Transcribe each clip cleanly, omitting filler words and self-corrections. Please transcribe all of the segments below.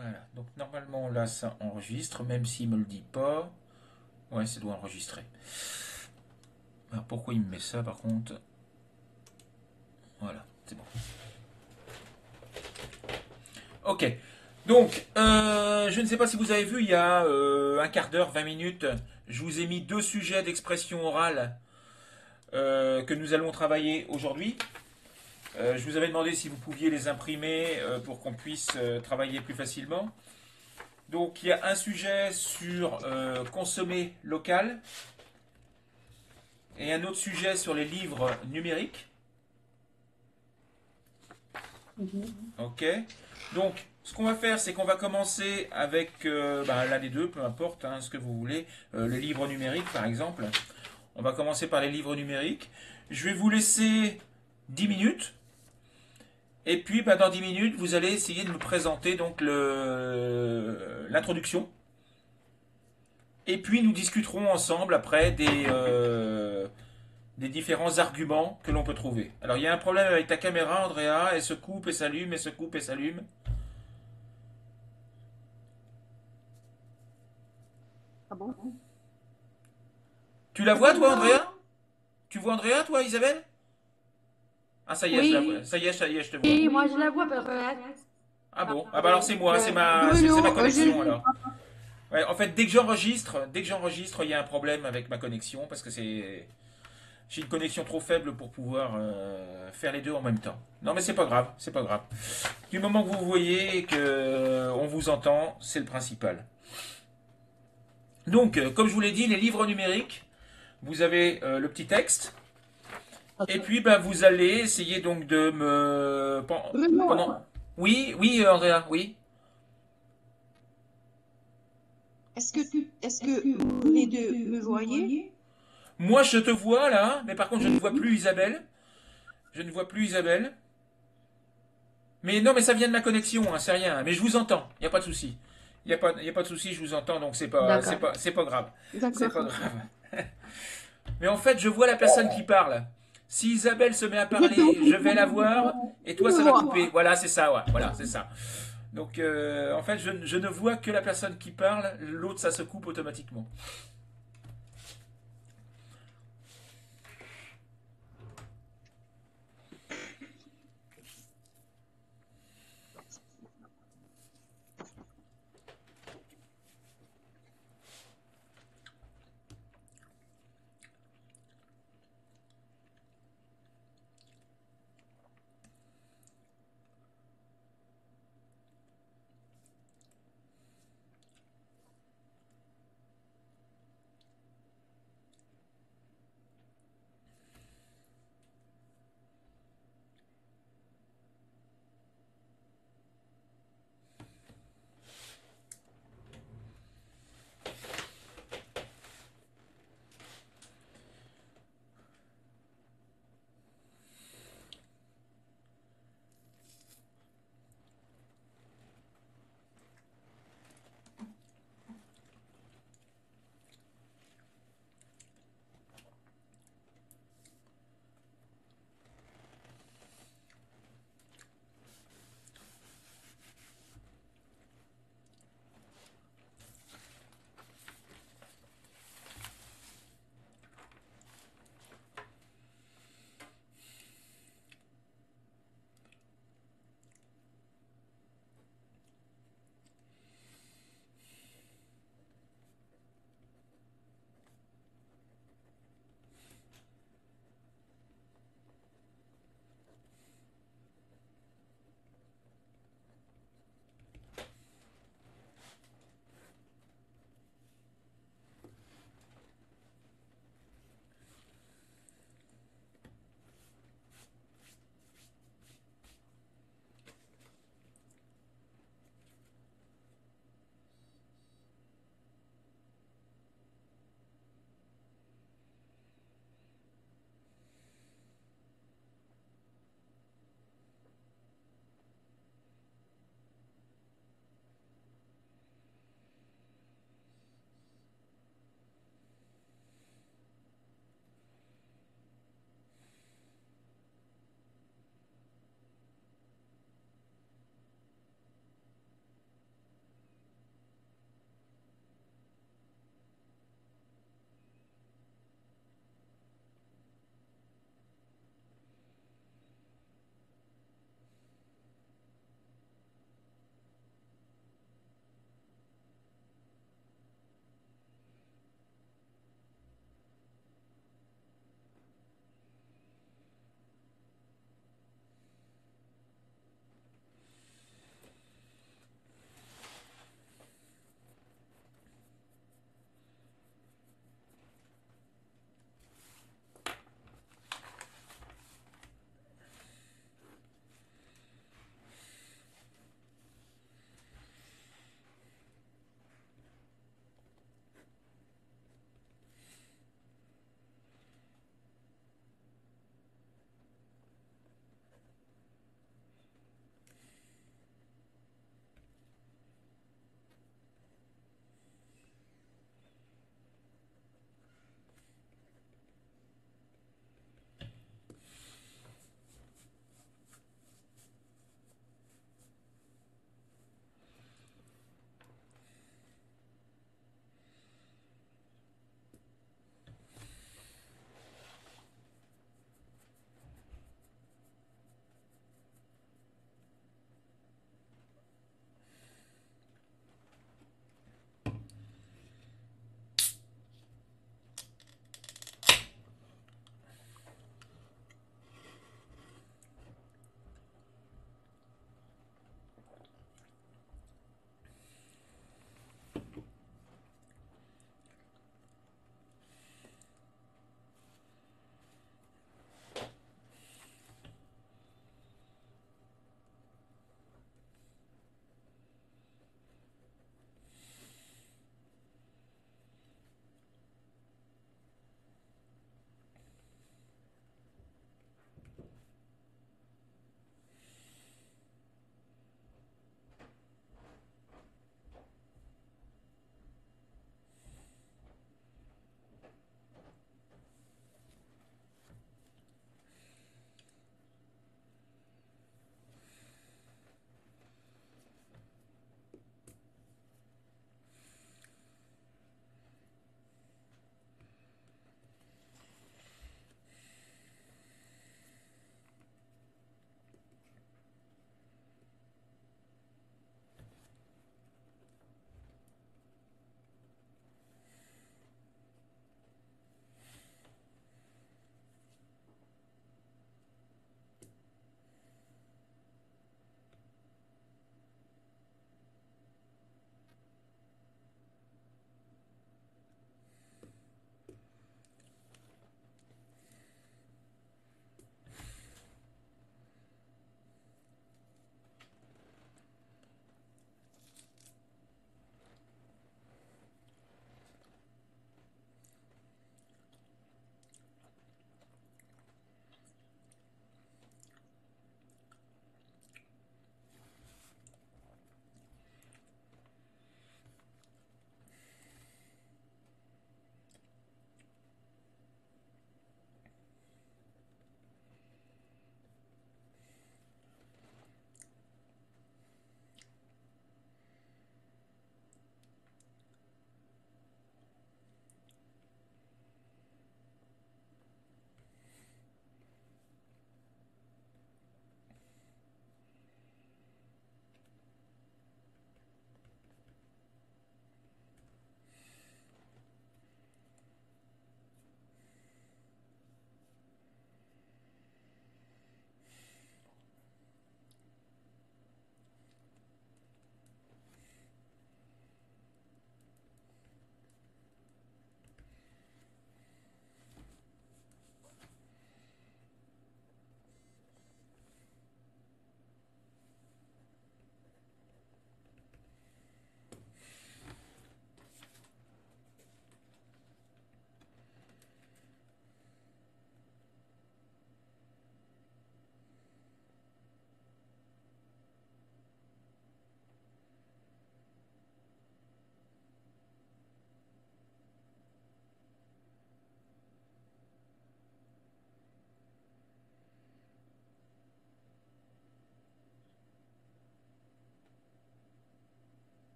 Voilà. Donc normalement là ça enregistre, même s'il me le dit pas. Ouais, ça doit enregistrer. Alors, pourquoi il me met ça par contre? Voilà, c'est bon. Ok. Donc, je ne sais pas si vous avez vu, il y a un quart d'heure, 20 minutes, je vous ai mis deux sujets d'expression orale que nous allons travailler aujourd'hui. Je vous avais demandé si vous pouviez les imprimer pour qu'on puisse travailler plus facilement. Donc, il y a un sujet sur consommer local et un autre sujet sur les livres numériques. Mhm. Ok. Donc, ce qu'on va faire, c'est qu'on va commencer avec l'un des deux, peu importe hein, ce que vous voulez, le livre numérique par exemple. On va commencer par les livres numériques. Je vais vous laisser 10 minutes. Et puis, dans 10 minutes, vous allez essayer de me présenter donc l'introduction. Et puis, nous discuterons ensemble après des différents arguments que l'on peut trouver. Alors, il y a un problème avec ta caméra, Andrea. Elle se coupe et s'allume, elle se coupe et s'allume. Ah bon? Tu la vois, toi, Andrea? Tu vois Andrea, toi, Isabelle? Ah, ça y est, je la vois. Oui, Ça y est, je te vois. oui, moi je la vois, peut-être. Ah bon? Ah bah alors c'est moi, c'est ma Bruno, connexion alors. Ouais, en fait, dès que j'enregistre, il y a un problème avec ma connexion parce que j'ai une connexion trop faible pour pouvoir faire les deux en même temps. Non, mais c'est pas grave, c'est pas grave. Du moment que vous voyez et que on vous entend, c'est le principal. Donc, comme je vous l'ai dit, les livres numériques, vous avez le petit texte, et puis vous allez essayer donc de me Bruno, pendant. Oui, oui, Andrea, oui. est-ce que vous les deux me voyez? Moi, je te vois là, mais par contre, je ne vois plus Isabelle. Je ne vois plus Isabelle. Mais non, mais ça vient de ma connexion, hein, c'est rien. Mais je vous entends, il n'y a pas de souci. Y a pas de souci, je vous entends, donc D'accord, c'est pas grave. C'est pas d'accord. grave. Mais en fait, je vois la personne qui parle. Si Isabelle se met à Je parler, je vais la voir, et tu toi, me ça va couper. vois. Voilà, c'est ça, ouais. Voilà, c'est ça. Donc, en fait, je ne vois que la personne qui parle, l'autre, ça se coupe automatiquement.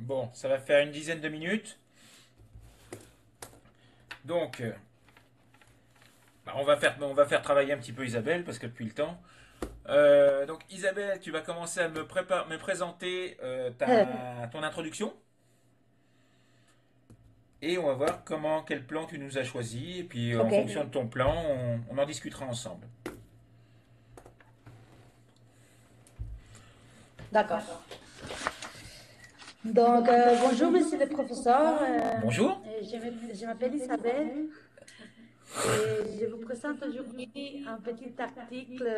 Bon, ça va faire une dizaine de minutes. Donc, bah, on va faire travailler un petit peu Isabelle parce que depuis le temps. Donc, Isabelle, tu vas commencer à me présenter ton introduction et on va voir quel plan tu nous as choisi. Et puis, en Ok, fonction de ton plan, on en discutera ensemble. d'accord. Donc, bonjour, monsieur le professeur. Bonjour. Je m'appelle Isabelle et je vous présente aujourd'hui un petit article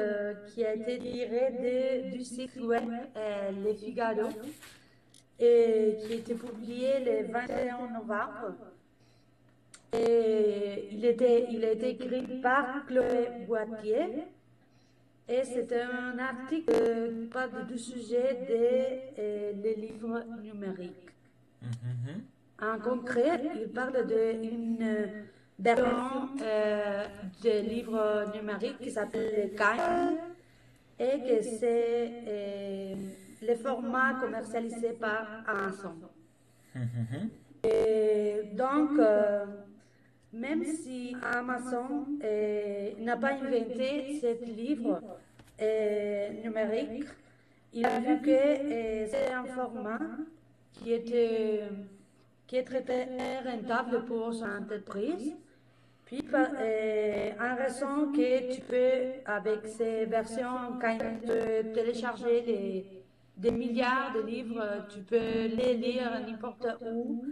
qui a été tiré du site web Le Figaro et qui a été publié le 21 novembre. Et il a été écrit par Chloé Boitier. Et c'est un article qui parle du sujet des livres numériques. Mhm. En concret, il parle d'une version de livre numérique qui s'appelle le Kindle et que c'est le format commercialisé par Amazon. Mhm. Et donc, même si Amazon n'a pas inventé ce livre numérique, il a vu que c'est un format qui était, qui est très rentable pour son entreprise. Puis, en raison que tu peux, avec ces versions, quand tu télécharger des milliards de livres, tu peux les lire n'importe où.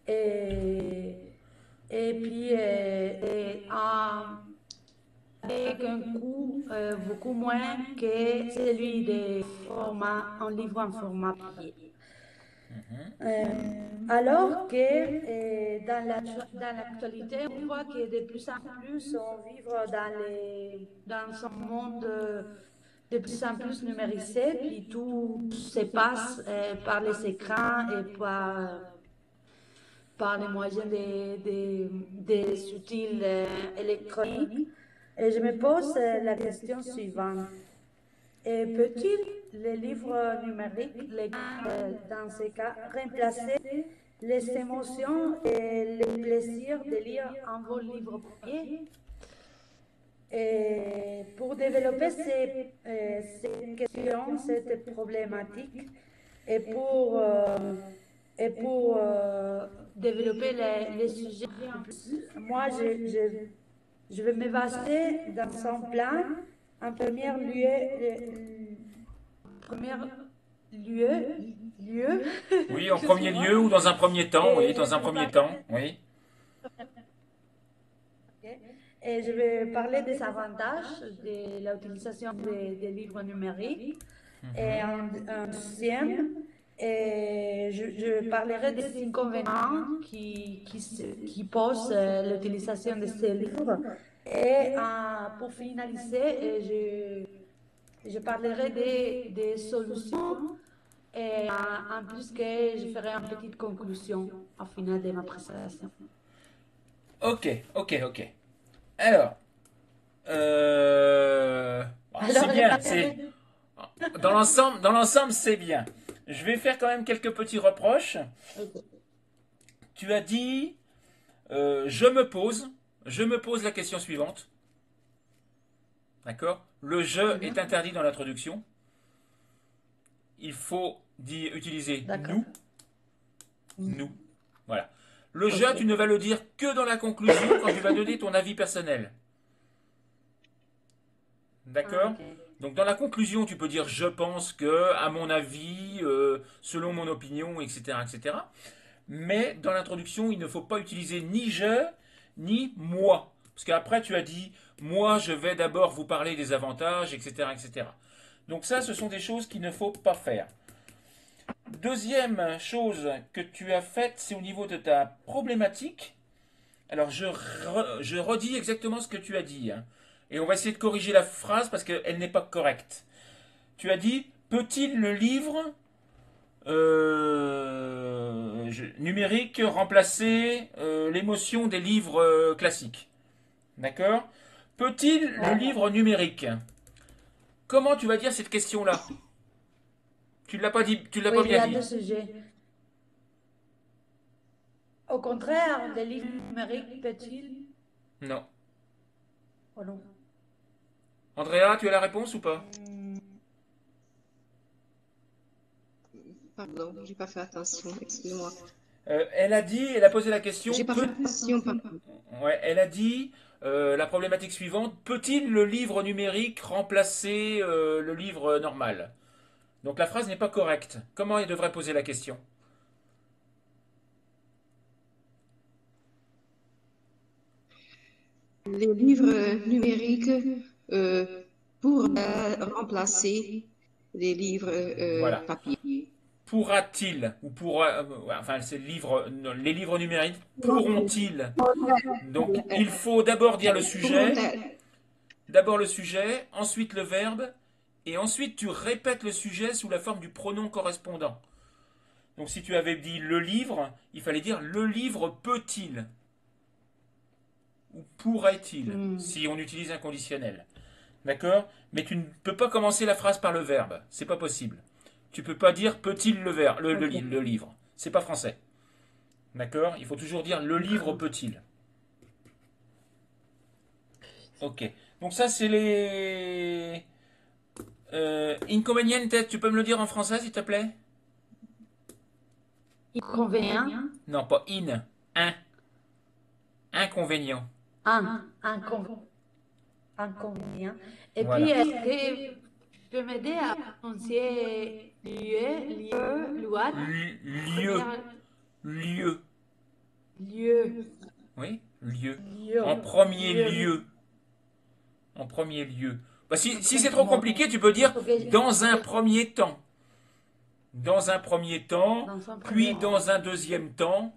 Et, et puis, avec un coût beaucoup moins que celui des formats, en livre en format papier. Euh, alors que dans l'actualité, on voit que de plus en plus on vit dans un monde de plus en plus numérisé, puis tout se passe par les écrans et par les moyens des outils électroniques. Et je me pose la question suivante. Peut-il, les livres numériques, dans ces cas, remplacer les émotions et les plaisirs de lire un bon livre papier? Et pour développer cette question, cette problématique, et pour développer les sujets en plus, moi, je vais me baser dans un plan. En premier lieu, lieu, Oui, en premier excusez-moi, lieu ou dans un premier temps, oui, et je dans un vais premier temps, parler, oui. et je vais parler des avantages de l'utilisation des livres numériques. Et Mhm. en deuxième, je parlerai des inconvénients qui posent l'utilisation de ces livres. Et pour finaliser, je parlerai des solutions et en plus que je ferai une petite conclusion au final de ma présentation. Ok, ok, ok. Alors, bon, c'est Alors, je bien, c'est parlerai. dans l'ensemble, c'est bien. Je vais faire quand même quelques petits reproches. Ok. Tu as dit, je me pose la question suivante. D'accord? Le je est Mhm. interdit dans l'introduction. Il faut utiliser D'accord. nous, nous. Voilà. Le je, Ok. tu ne vas le dire que dans la conclusion quand tu vas donner ton avis personnel. Ah, D'accord? ok. Donc dans la conclusion, tu peux dire je pense que, à mon avis, selon mon opinion, etc., etc. Mais dans l'introduction, il ne faut pas utiliser ni je, ni moi. Parce qu'après, tu as dit, moi, je vais d'abord vous parler des avantages, etc., etc. Donc ça, ce sont des choses qu'il ne faut pas faire. Deuxième chose que tu as faite, c'est au niveau de ta problématique. Alors, je redis exactement ce que tu as dit, hein. Et on va essayer de corriger la phrase parce qu'elle n'est pas correcte. Tu as dit, peut-il le livre numérique remplacer l'émotion des livres classiques? D'accord? Peut-il le Ouais. livre numérique? Comment tu vas dire cette question-là? Tu l'as pas dit, tu l'as Oui, pas il y bien a dit. deux sujets. Au contraire, les livres numériques peut-ils? Non. Oh non. Andrea, tu as la réponse ou pas? Pardon, j'ai pas fait attention, excuse-moi. Elle a posé la question, J'ai pas fait attention, pardon. ouais, elle a dit la problématique suivante, peut-il le livre numérique remplacer le livre normal? Donc la phrase n'est pas correcte. Comment elle devrait poser la question? Les livres numériques euh, pour remplacer les livres Voilà. papier. Pourra-t-il, ou pourra, enfin, les livres numériques pourront-ils? Donc il faut d'abord dire le sujet, ensuite le verbe, et ensuite tu répètes le sujet sous la forme du pronom correspondant. Donc si tu avais dit le livre, il fallait dire le livre peut-il ou pourrait-il si on utilise un conditionnel. D'accord? Mais tu ne peux pas commencer la phrase par le verbe. C'est pas possible. Tu peux pas dire peut-il Ok, le livre. C'est pas français. D'accord? Il faut toujours dire le livre d'accord. peut-il. Ok. Donc ça c'est les inconvenientes. Tu peux me le dire en français s'il te plaît? Inconvénient. Non, pas in. Un. Inconvénient. Inconvénient. Inconvénient. Et puis, Voilà. est-ce que tu peux m'aider à prononcer lieu, loi, Lieu. première Lieu. lieu, Oui, lieu. lieu, En premier lieu, lieu. En premier lieu. Bah, en si c'est premier, trop bon, compliqué, tu peux il dire faut dans un que premier temps. Dans un premier temps, dans un premier puis temps, dans un deuxième temps.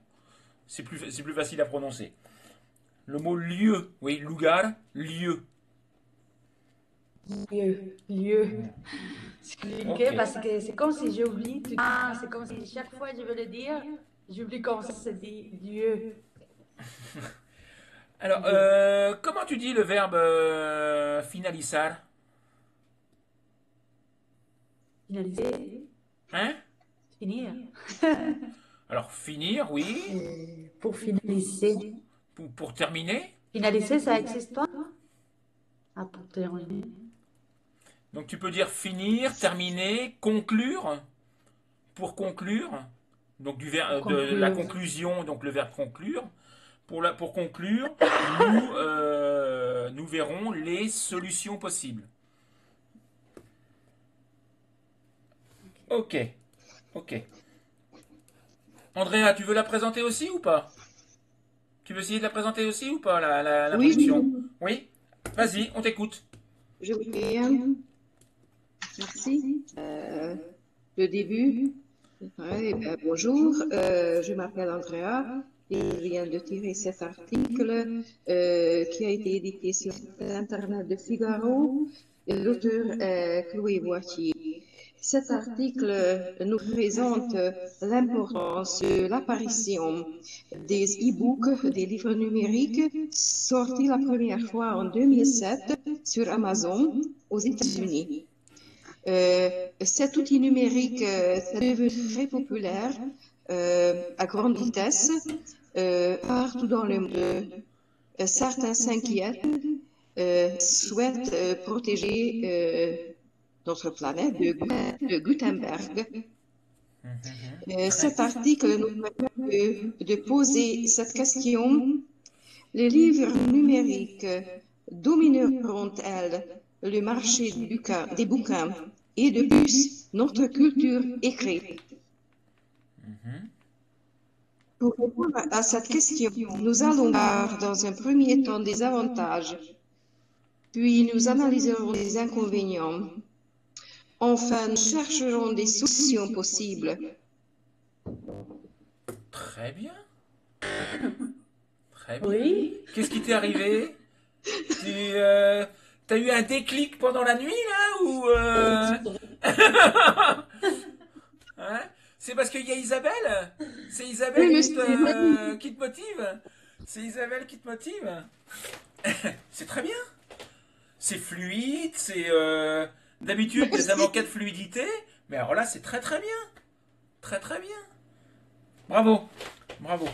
C'est plus facile à prononcer. Le mot lieu, oui, lugar, lieu. lieu. C'est Ok. compliqué parce que c'est comme si j'oublie tout le temps, c'est comme si chaque fois que je veux le dire, j'oublie comment ça se dit, lieu, Alors, lieu. comment tu dis le verbe finalizar? Finaliser, Hein? finir. Alors, finir, oui. Pour finaliser. Pour terminer. Finaliser, ça existe pas? Ah, pour terminer. Donc, tu peux dire finir, terminer, conclure. Pour conclure. Donc, Pour de la conclure. conclusion, donc le verbe conclure. Pour conclure, nous verrons les solutions possibles. Ok, ok. Andrea, tu veux la présenter aussi ou pas? Tu veux essayer de la présenter aussi ou pas, Oui, l'introduction? Oui? Vas-y, on t'écoute. je vous bien. Merci. Le début. Ouais, bonjour, je m'appelle Andrea et je viens de tirer cet article qui a été édité sur l'Internet de Figaro. L'auteur est Chloé Boitier. Cet article nous présente l'importance de l'apparition des e-books, des livres numériques, sortis la première fois en 2007 sur Amazon aux États-Unis. Cet outil numérique est devenu très populaire à grande vitesse partout dans le monde. Certains s'inquiètent, souhaitent protéger notre planète de Gutenberg. Cet article nous permet de poser cette question. Les livres numériques domineront-elles le marché des bouquins et de plus notre culture écrite? Pour répondre à cette question, nous allons voir dans un premier temps des avantages, puis nous analyserons les inconvénients. Enfin, nous chercherons des solutions possibles. Très bien, très bien. Oui, Qu'est-ce qui t'est arrivé? T'as eu un déclic pendant la nuit là ou hein? C'est parce qu'il y a Isabelle? C'est Oui, Isabelle monsieur. qui te motive? C'est Isabelle qui te motive? C'est très bien. C'est fluide, c'est d'habitude les Merci. avocats de fluidité, mais alors là c'est très très bien, très très bien. Bravo, bravo.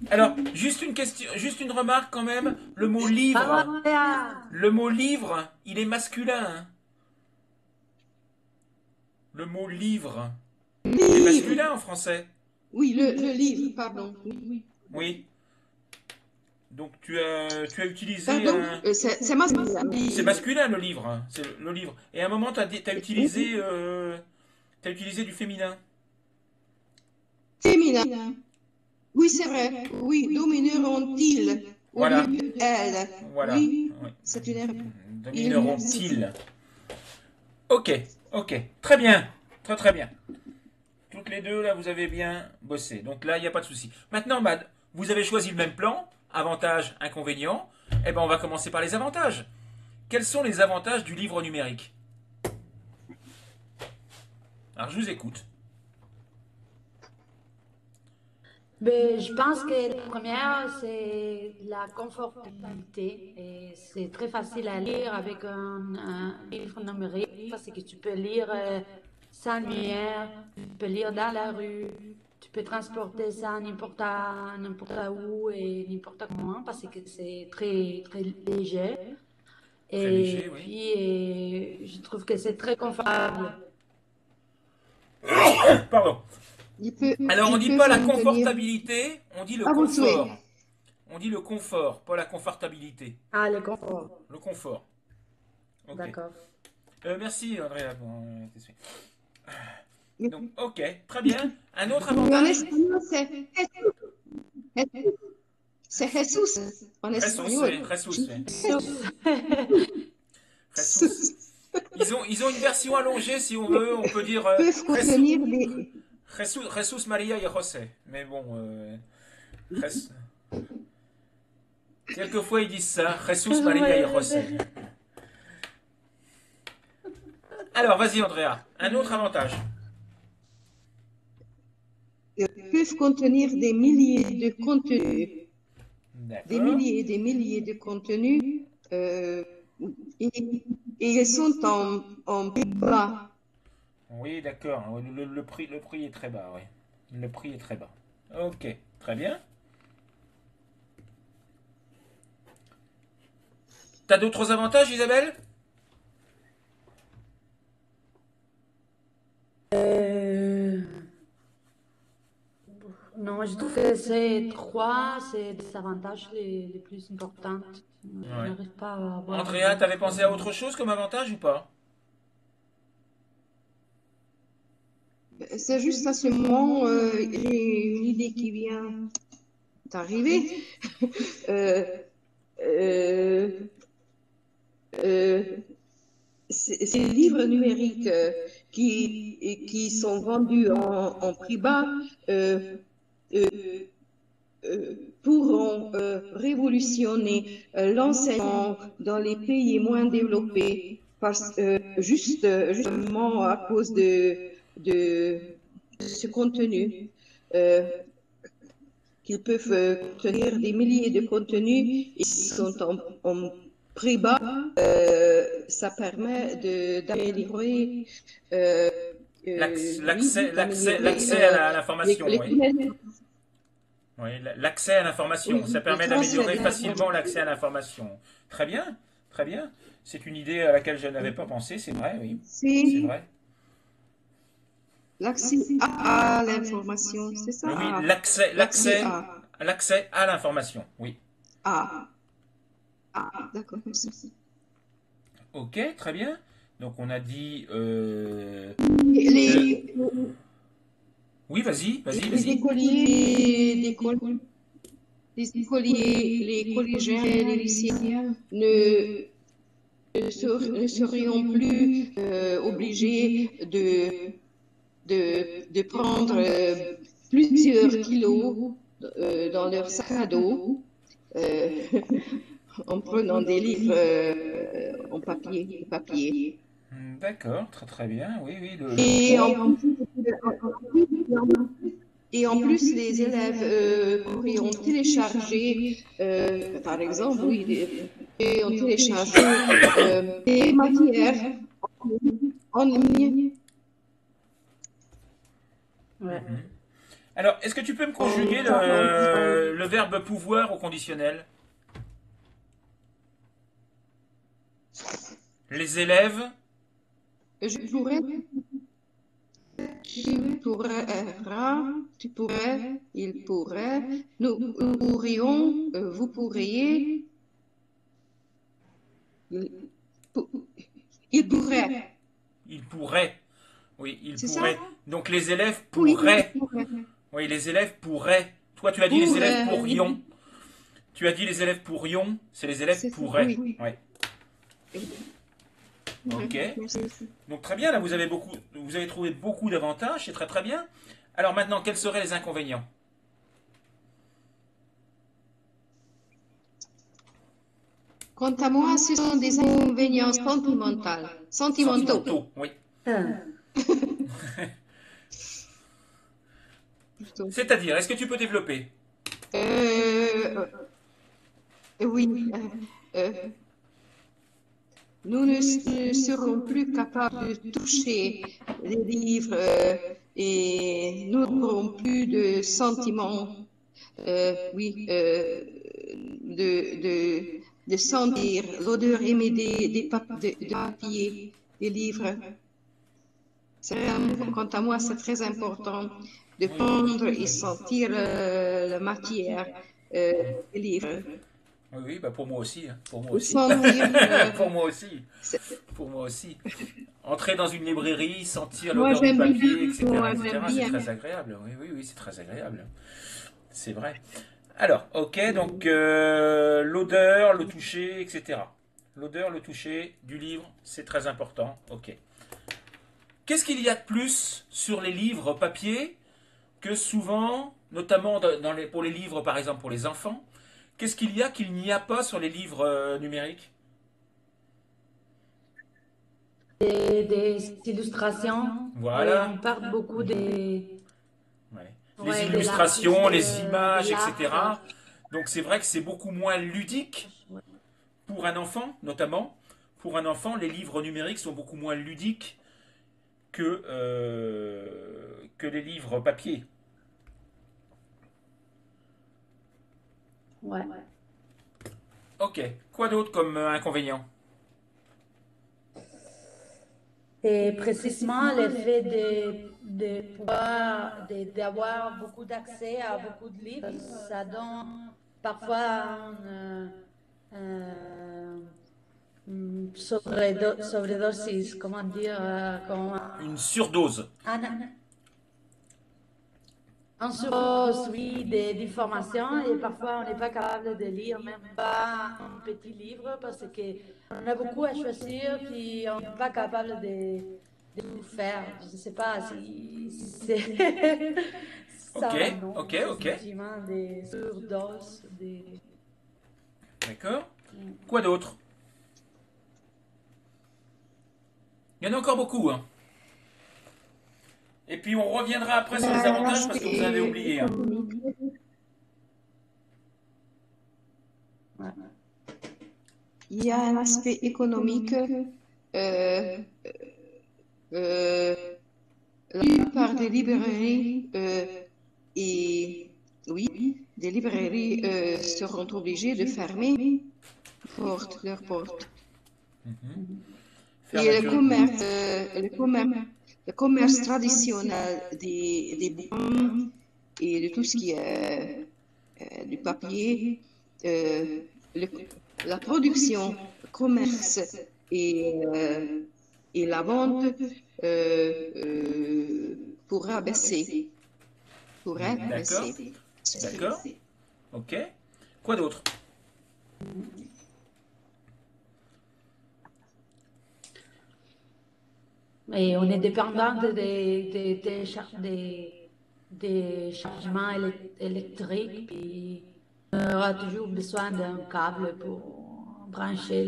Alors, juste une question, juste une remarque quand même. Bravo, Andrea. Le mot livre, il est masculin, hein. Le mot livre, il est Livre. masculin en français. Oui, le livre, pardon. Oui. Oui. Donc tu as utilisé Pardon, un. c'est masculin. C'est Livre. masculin le livre, hein. C'est le livre. Et à un moment, t'as utilisé du féminin. Féminin. Oui, c'est vrai. Oui, domineront-ils au lieu Voilà, de elle. voilà. Oui, Oui. c'est une erreur. Merci. Domineront-ils? Ok, ok. Très bien. Très très bien. Toutes les deux, là, vous avez bien bossé. Donc là, il n'y a pas de souci. Maintenant, Mad, vous avez choisi le même plan. Avantages, inconvénients. Eh ben, on va commencer par les avantages. Quels sont les avantages du livre numérique? Alors, je vous écoute. Mais je pense que la première, c'est la confortabilité. Et c'est très facile à lire avec un livre numérique parce que tu peux lire sans lumière, tu peux lire dans la rue, tu peux transporter ça n'importe où et n'importe comment parce que c'est très, très léger. Très léger, Et oui. puis, je trouve que c'est très confortable. Pardon. Alors, on Il dit peut pas la contenir confortabilité, on dit le à vos souhaits. confort. On dit le confort, pas la confortabilité. Ah, le confort. Le confort. Ok. D'accord. Merci, Andrea. Bon, Mais donc, ok, très bien. Un autre en avantage? espagnol, c'est Jesus en Jesus, espagnol. oui, Jesus, oui. Sous. Jesus. Ils ont une version allongée, si on veut. On peut dire Peuvent Jesus, contenir des Jesus Maria et José. Mais bon, quelquefois ils disent ça. Jesus Maria et José. Alors, vas-y, Andrea. Un autre avantage. peuvent contenir des milliers de contenus, des D'accord. milliers et des milliers de contenus, euh, et, et ils sont en bas. Oui, d'accord. Le prix est très bas, oui. Le prix est très bas. Ok, très bien. T'as d'autres avantages, Isabelle? Euh, non, je trouve que ces trois, c'est des avantages les plus importants. Je Ouais. n'arrive pas à avoir Andrea, t'avais d'autres. pensé à autre chose comme avantage ou pas? C'est juste à ce moment, j'ai une idée qui vient d'arriver. Euh, euh, euh, ces livres numériques qui sont vendus en prix bas euh, euh, pourront révolutionner l'enseignement dans les pays moins développés, justement à cause de ce contenu. Euh, qu'ils peuvent contenir des milliers de contenus et qui sont en prix bas, ça permet d'améliorer, oui, d'améliorer L'accès à l'information, les oui. connaissances. Oui, l'accès à l'information. Ça Oui, le permet transfert d'améliorer d'informations. facilement l'accès à l'information. Très bien, très bien. C'est une idée à laquelle je n'avais pas pensé, c'est vrai, oui. C'est C'est vrai. l'accès à l'information, c'est ça, Oui, l'accès à, l'accès à l'information, oui. à, d'accord, merci. Ok, très bien. Donc on a dit que... Les, Oui, vas-y, vas-y, les vas-y. écoliers, les écoliers, les collégiens et les lycéens ne serions plus obligés de prendre plusieurs kilos dans leur sac à dos euh, en prenant des livres papier. D'accord, très très bien. Oui, oui, le Et poids. en plus, les élèves pourront télécharger, par exemple, oui, ont téléchargé des matières en ligne. Ouais. Mhm. Alors, est-ce que tu peux me conjuguer le verbe pouvoir au conditionnel? Les élèves, Je pourrais, tu pourrais, il pourrait, nous pourrions, vous pourriez, il, pour- il pourrait. ils pourraient. Oui, ils C'est ça? pourraient. Donc les élèves Oui, il pourraient. pourrait. Oui, les élèves pourraient. Toi, tu as dit les Pour, élèves pourrions. Tu as dit les élèves pourrions, c'est les élèves c'est ça, pourraient. oui. Ouais. Ok. Merci. Donc très bien, là vous avez trouvé beaucoup d'avantages, c'est très très bien. Alors maintenant, quels seraient les inconvénients? Quant à moi, ce sont des inconvénients sentimentaux. Sentimentaux, oui. Ah. Plutôt. C'est-à-dire, est-ce que tu peux développer? Euh, oui, euh, nous ne serons plus capables de toucher les livres et nous n'aurons plus de sentiments, oui, de sentir l'odeur aimée de papier, des livres. Quant à moi, c'est très important de Oui. prendre et sentir la matière euh, des livres. Oui, oui, bah pour moi aussi, hein. Pour moi De aussi. sentir, Pour moi aussi. c'est- Pour moi aussi. Entrer dans une librairie, sentir moi l'odeur du j'aime bien, papier, etc., moi j'aime etc., c'est bien. très agréable. Oui, oui, oui, c'est très agréable. C'est vrai. Alors, ok, donc l'odeur, le toucher, etc. L'odeur, le toucher du livre, c'est très important. Ok. Qu'est-ce qu'il y a de plus sur les livres papier que souvent, notamment pour les livres par exemple pour les enfants, qu'est-ce qu'il n'y a pas sur les livres numériques? Des illustrations. Oui, Voilà. on parle beaucoup Ouais. Les ouais, de illustrations, l'artiste, les de images, l'art. etc. Donc c'est vrai que c'est beaucoup moins ludique Ouais. pour un enfant, notamment. Pour un enfant, les livres numériques sont beaucoup moins ludiques que les livres papier. Ouais. Ok. Quoi d'autre comme inconvénient? Et précisément le fait de pouvoir, d'avoir beaucoup d'accès à beaucoup de livres, ça donne parfois sobredosis, comment dire, Une surdose. un, un surplus, oui, d'informations et parfois on n'est pas capable de lire même pas un petit livre parce qu'on a beaucoup à choisir puis on n'est pas capable de tout faire. Je ne sais pas si c'est Ok, ça ou non, ok, ce ok. sentiment de surdose. D'accord. Quoi d'autre? Il y en a encore beaucoup, hein. Et puis on reviendra après sur les avantages parce que vous en avez L'aspect oublié, hein. économique. Ouais. Il y a un aspect économique. Euh, euh, la plupart des librairies et oui, des librairies seront obligées de fermer leurs portes. Et Fermeture. le commerce traditionnel des bouquins et de tout ce qui est du papier, euh, le- la production, le commerce et, euh, et la vente pourra baisser. Pourrait D'accord. baisser. D'accord. Ok. Quoi d'autre? Et on est dépendant des chargements électriques, puis on aura toujours besoin d'un câble pour brancher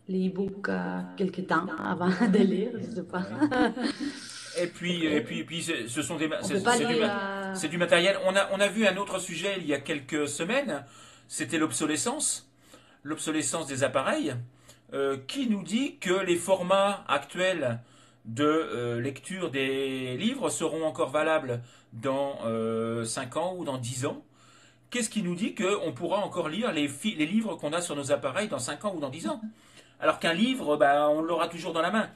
les e-books quelque temps avant de lire, je sais pas. Ouais. Et puis, ce sont On peut pas lire. c'est du matériel. On a vu un autre sujet il y a quelques semaines. C'était l'obsolescence des appareils. Qui nous dit que les formats actuels de lecture des livres seront encore valables dans 5 ans ou dans 10 ans, qu'est-ce qui nous dit qu'on pourra encore lire les livres qu'on a sur nos appareils dans 5 ans ou dans 10 ans? Alors qu'un livre, bah, on l'aura toujours dans la main.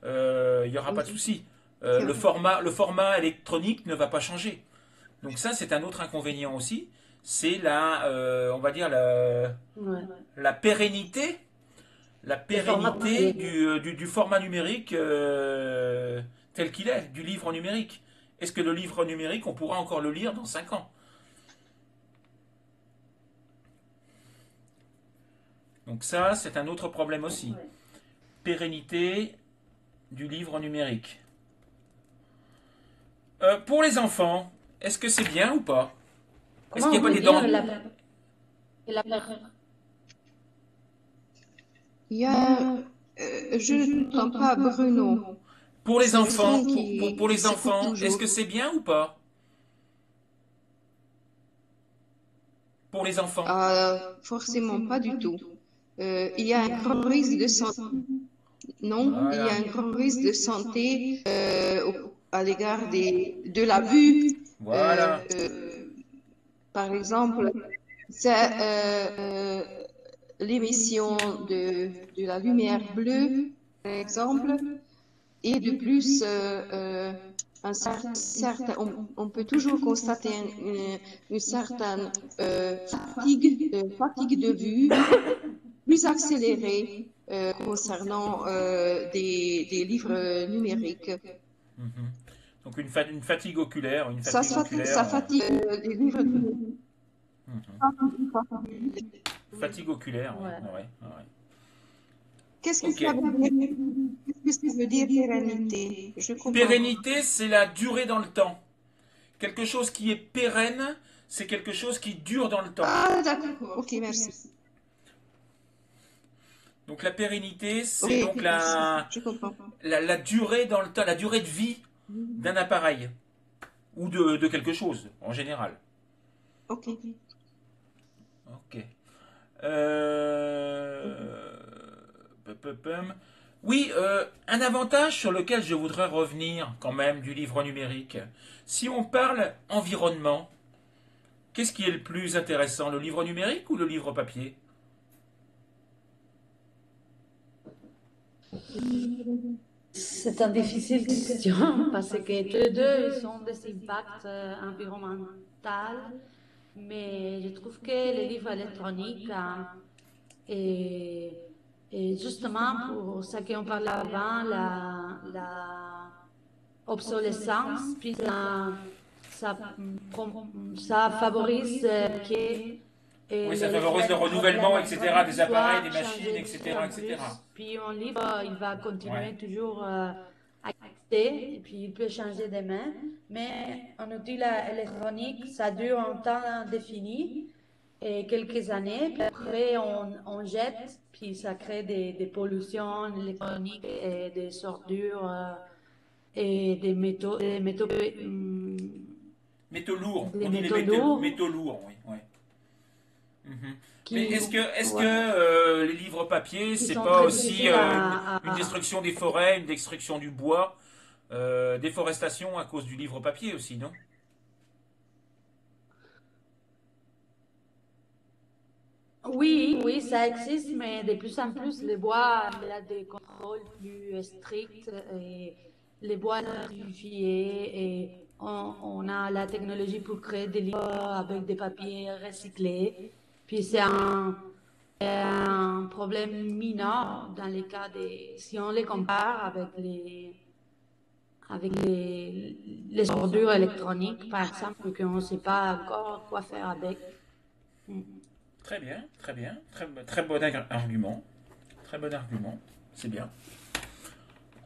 Il n'y aura pas de Oui, souci. c'est vrai. Le format électronique ne va pas changer. Donc ça, c'est un autre inconvénient aussi. C'est on va dire Ouais. la pérennité, la Le format pérennité papier. du format numérique tel qu'il est, du livre numérique. Est-ce que le livre numérique, on pourra encore le lire dans 5 ans? Donc ça, c'est un autre problème aussi. Ouais. Pérennité du livre numérique. Pour les enfants, est-ce que c'est bien ou pas? Est-ce Comment qu'il on n'y a pas peut des dire dangers? la Il y a, je ne t'entends pas, Bruno. Pour les C'est le enfants, son pour qui les se coupe enfants, est-ce toujours. que c'est bien ou pas? Pour les enfants. Forcément pas du tout. Il y a un grand risque de santé. Non, il y a Voilà. un grand risque de santé à l'égard de la vue. Euh, Voilà. euh, Par exemple, c'est l'émission de la lumière bleue, par exemple, et de plus, on peut toujours constater une certaine fatigue de vue plus accélérée concernant des livres numériques. Mhm. Donc une fatigue oculaire, une Ça, fatigue ça, oculaire, ça fatigue les livres numériques. mhm. Fatigue oculaire, oui. Ouais. Ouais, ouais. Qu'est-ce que Ok. ça veut dire? Qu'est-ce que ça veut dire pérennité? Je comprends pas. Pérennité, c'est la durée dans le temps. Quelque chose qui est pérenne, c'est quelque chose qui dure dans le temps. Ah, d'accord. Ok, merci. Donc la pérennité, Ok, c'est donc merci. Je comprends. la durée dans le temps, la durée de vie d'un appareil ou de quelque chose en général. Ok. Ok. Euh... Oui, un avantage sur lequel je voudrais revenir quand même du livre numérique. Si on parle environnement, qu'est-ce qui est le plus intéressant, le livre numérique ou le livre papier? C'est une difficile question parce que tous les deux, ils ont des impacts environnementaux, mais je trouve que les livres électroniques, et, et justement pour ce qu'on parlait avant, la obsolescence, puis ça, ça favorise que Oui, ça favorise le renouvellement, etc., l'électronique des appareils, soit des machines, changé de plus etc., en plus. etc. Puis un livre, il va Ouais. continuer toujours à exister, et puis il peut changer de main. Mais un outil électronique, ça dure un temps défini, et quelques années, puis après on jette, puis ça crée des pollutions électroniques et des ordures et Métaux lourds, des on dit les métaux lourds métaux lourds, oui. Ouais. Mhm. Mais qui, est-ce que ouais, les livres papier, qui c'est sont pas très aussi difficiles une destruction des forêts, une destruction du bois, déforestation à cause du livre papier aussi, non? Oui, oui, ça existe, mais de plus en plus, les bois, il y a des contrôles plus stricts et les bois certifiés et on a la technologie pour créer des livres avec des papiers recyclés. Puis c'est un problème mineur dans les cas si on les compare avec les ordures électroniques, par exemple, qu'on ne sait pas encore quoi faire avec. Mm. Très bien, très bien, très bon argument, très bon argument, c'est bien.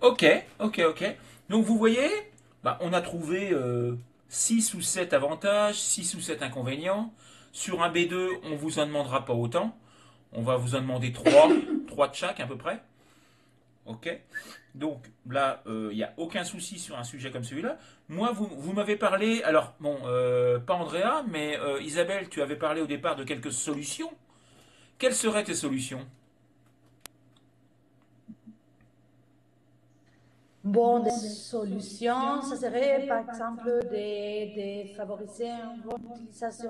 Ok, ok, ok. Donc vous voyez, bah, on a trouvé 6 ou 7 avantages, 6 ou 7 inconvénients. Sur un B2, on vous en demandera pas autant. On va vous en demander 3, 3 de chaque à peu près. Ok. Donc là, il n'y a aucun souci sur un sujet comme celui-là. Moi, vous m'avez parlé, alors bon, pas Andrea, mais Isabelle, tu avais parlé au départ de quelques solutions. Quelles seraient tes solutions? Bon, des solutions, ça serait par exemple de favoriser une bonne utilisation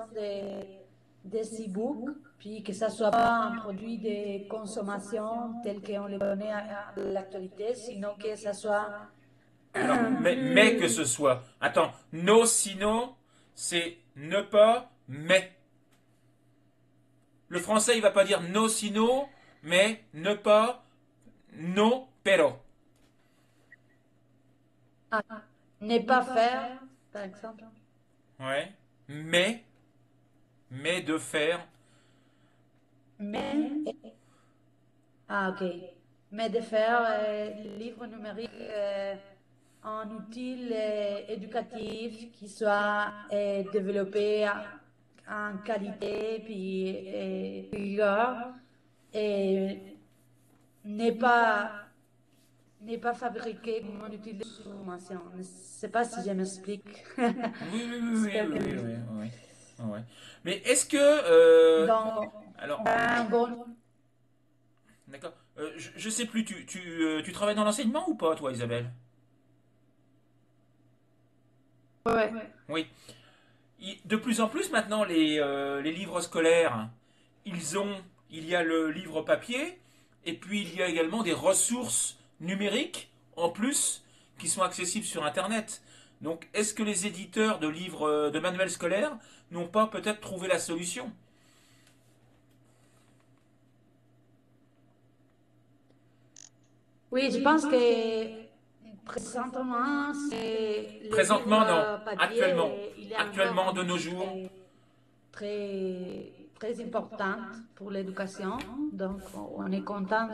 des e-books, puis que ça soit pas un produit de consommation tel qu'on le connaît à l'actualité, sinon que ça soit Alors, mais que plus... ce soit. Attends, no, sinon, c'est ne pas, mais. Le français, il va pas dire no, sino, mais ne pas, no, pero. Ah, ne pas faire, par exemple. Ouais. Mais de faire. Mais, ah ok, mais de faire le livre numérique un outil éducatif qui soit développé en qualité puis rigueur et n'est pas n'est pas fabriqué comme un outil de consommation. Je ne sais pas si je m'explique. Oui, oui, oui, oui, J'espère oui, que oui, oui. oui, oui. Ouais. Mais est-ce que... Donc, alors, un bon... d'accord. Je sais plus, tu travailles dans l'enseignement ou pas, toi, Isabelle? Ouais. Oui. De plus en plus maintenant, les livres scolaires, ils ont, il y a le livre papier, et puis il y a également des ressources numériques en plus qui sont accessibles sur Internet. Donc, est-ce que les éditeurs de livres, de manuels scolaires n'ont pas peut-être trouvé la solution? Oui, je pense que présentement, c'est le Présentement, non. livre Actuellement. papier, il est encore Actuellement, un de nos outil jours. très important pour l'éducation. Donc, on est content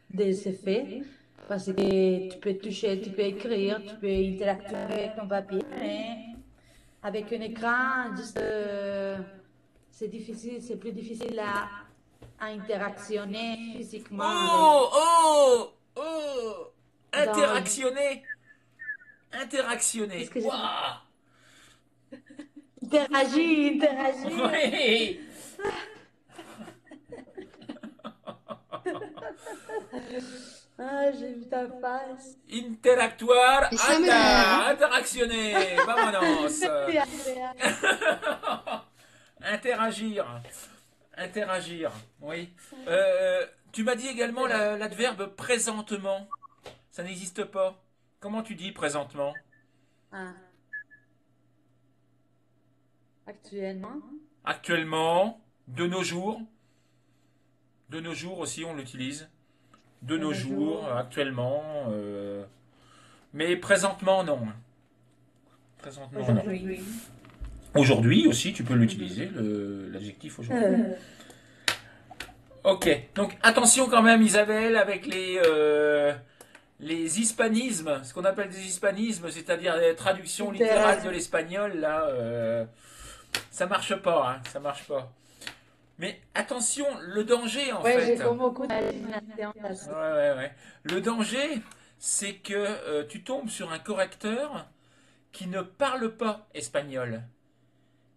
de ce fait parce que tu peux toucher, tu peux écrire, tu peux interagir avec ton papier, mais avec un écran, juste, c'est difficile, c'est plus difficile à interactionner physiquement avec. Oh, oh, oh, Donc, interactionner, interactionner. qu'est-ce que je dis? Waouh. Interagir, interagir. Oui. Ah, j'ai vu ta face. Interactuar, Et ça m'énerve. anda, interactionner, vámonos. Merci, Andrea. Interagir, interagir, oui. Tu m'as dit également l'adverbe présentement. Ça n'existe pas. Comment tu dis présentement? Ah, actuellement, Actuellement, de nos jours. De nos jours aussi, on l'utilise. De de nos nos jours, jours, actuellement. Mais présentement, non. Présentement, non. aujourd'hui. Aujourd'hui aussi, tu peux Mhm. l'utiliser, l'adjectif aujourd'hui. Ok, donc attention quand même Isabelle avec les hispanismes, ce qu'on appelle des hispanismes, c'est-à-dire les traductions littérales de Intéressant. l'espagnol, là, ça marche pas, hein, ça marche pas. Mais attention, le danger en Ouais, j'ai fait, pas beaucoup d'imagination ouais, là-dessus. ouais, ouais. Le danger, c'est que tu tombes sur un correcteur qui ne parle pas espagnol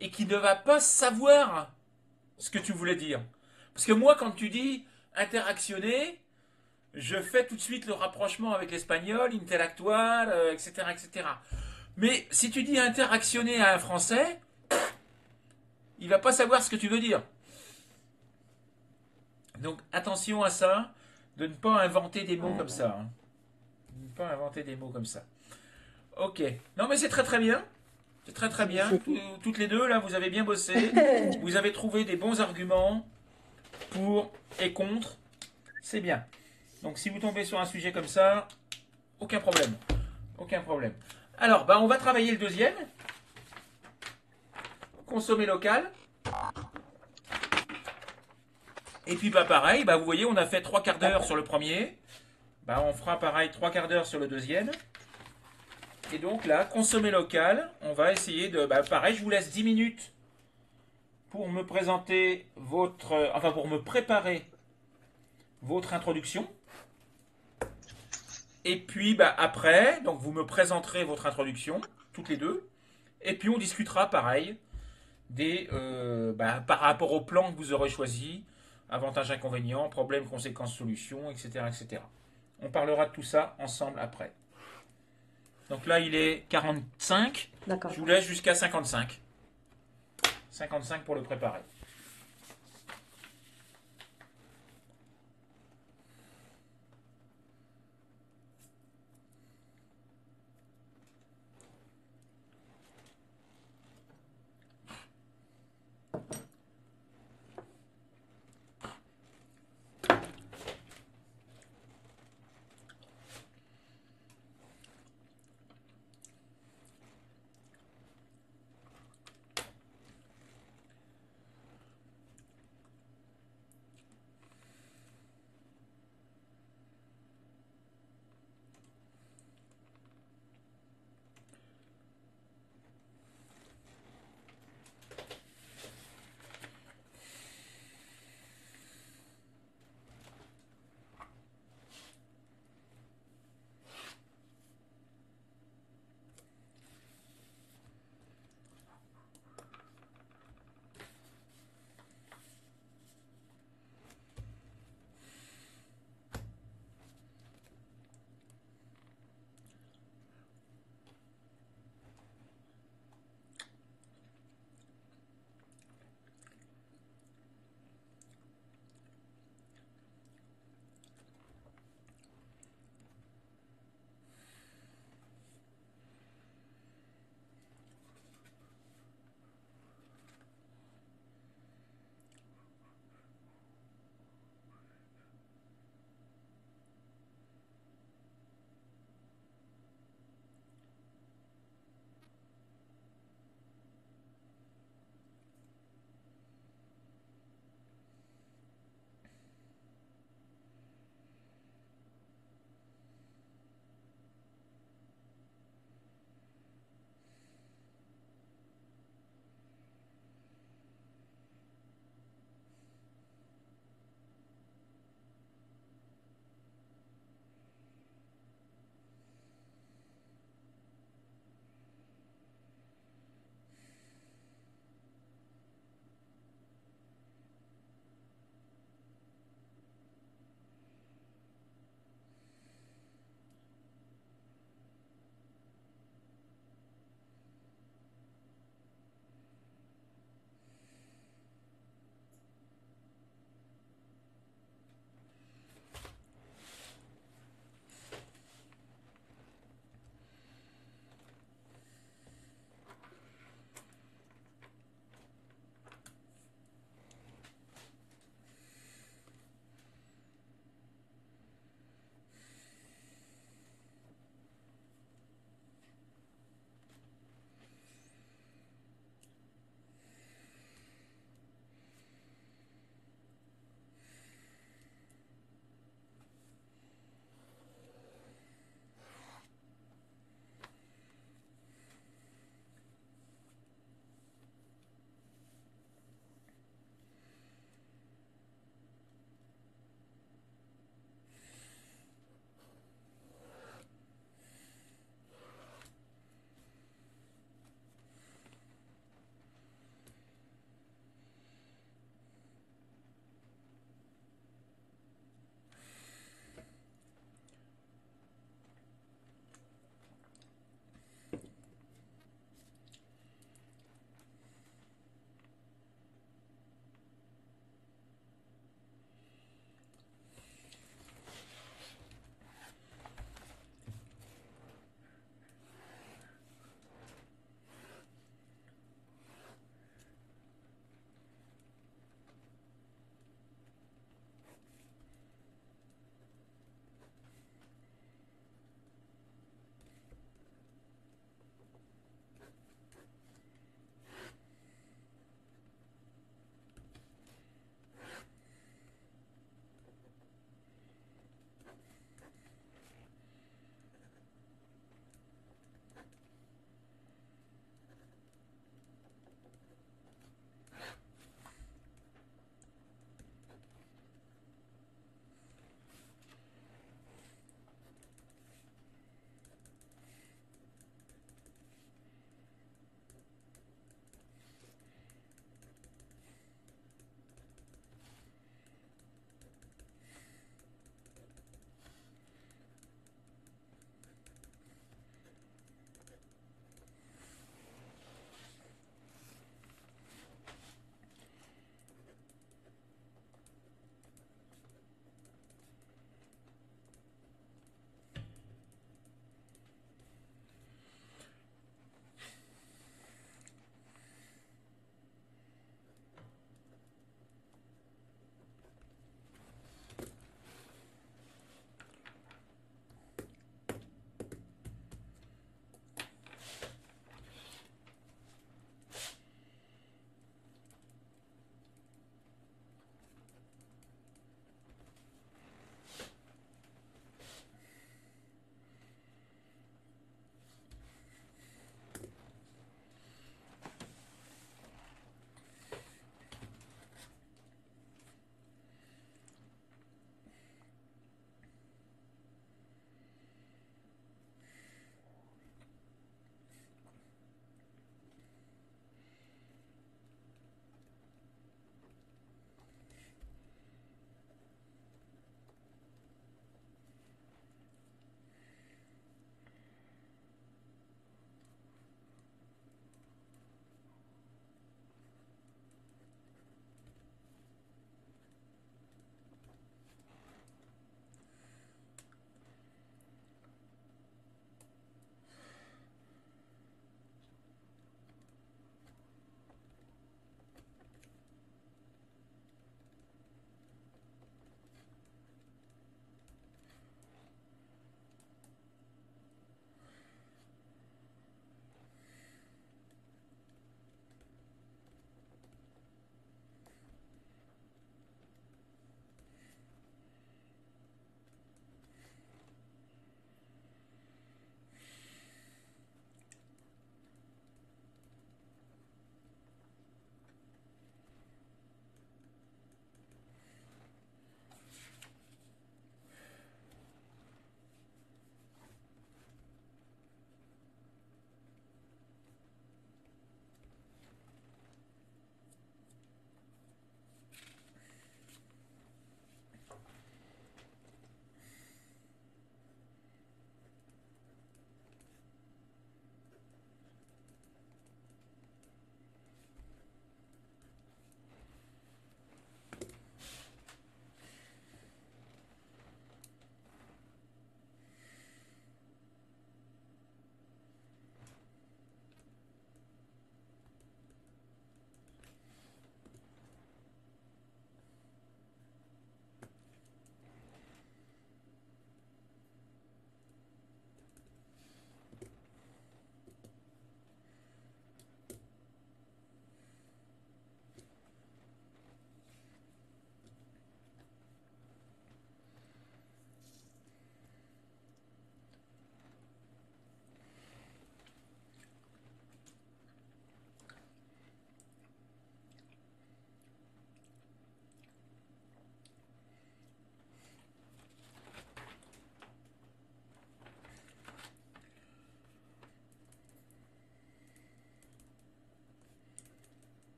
et qui ne va pas savoir ce que tu voulais dire. Parce que moi, quand tu dis interactionner, je fais tout de suite le rapprochement avec l'espagnol, interactuar, etc., etc. Mais si tu dis interactionner à un Français, il va pas savoir ce que tu veux dire. Donc attention à ça, de ne pas inventer des mots comme ça, hein. De ne pas inventer des mots comme ça. Ok. Non mais c'est très très bien. C'est très très bien. Toutes les deux, là, vous avez bien bossé. Vous avez trouvé des bons arguments pour et contre. C'est bien. Donc si vous tombez sur un sujet comme ça, aucun problème. Aucun problème. Alors, bah, on va travailler le deuxième. Consommer local. Et puis bah pareil, bah, vous voyez, on a fait 3/4 d'heure sur le premier. Bah, on fera pareil 3/4 d'heure sur le deuxième. Et donc là, consommer local, on va essayer de... Bah, pareil, je vous laisse 10 minutes pour me présenter votre... Enfin, pour me préparer votre introduction. Et puis bah, après, donc vous me présenterez votre introduction, toutes les deux. Et puis on discutera pareil par rapport au plan que vous aurez choisi, avantages, inconvénients, problèmes, conséquences, solutions, etc., etc. On parlera de tout ça ensemble après. Donc là, il est 45. D'accord. Je vous laisse jusqu'à 55. 55 pour le préparer.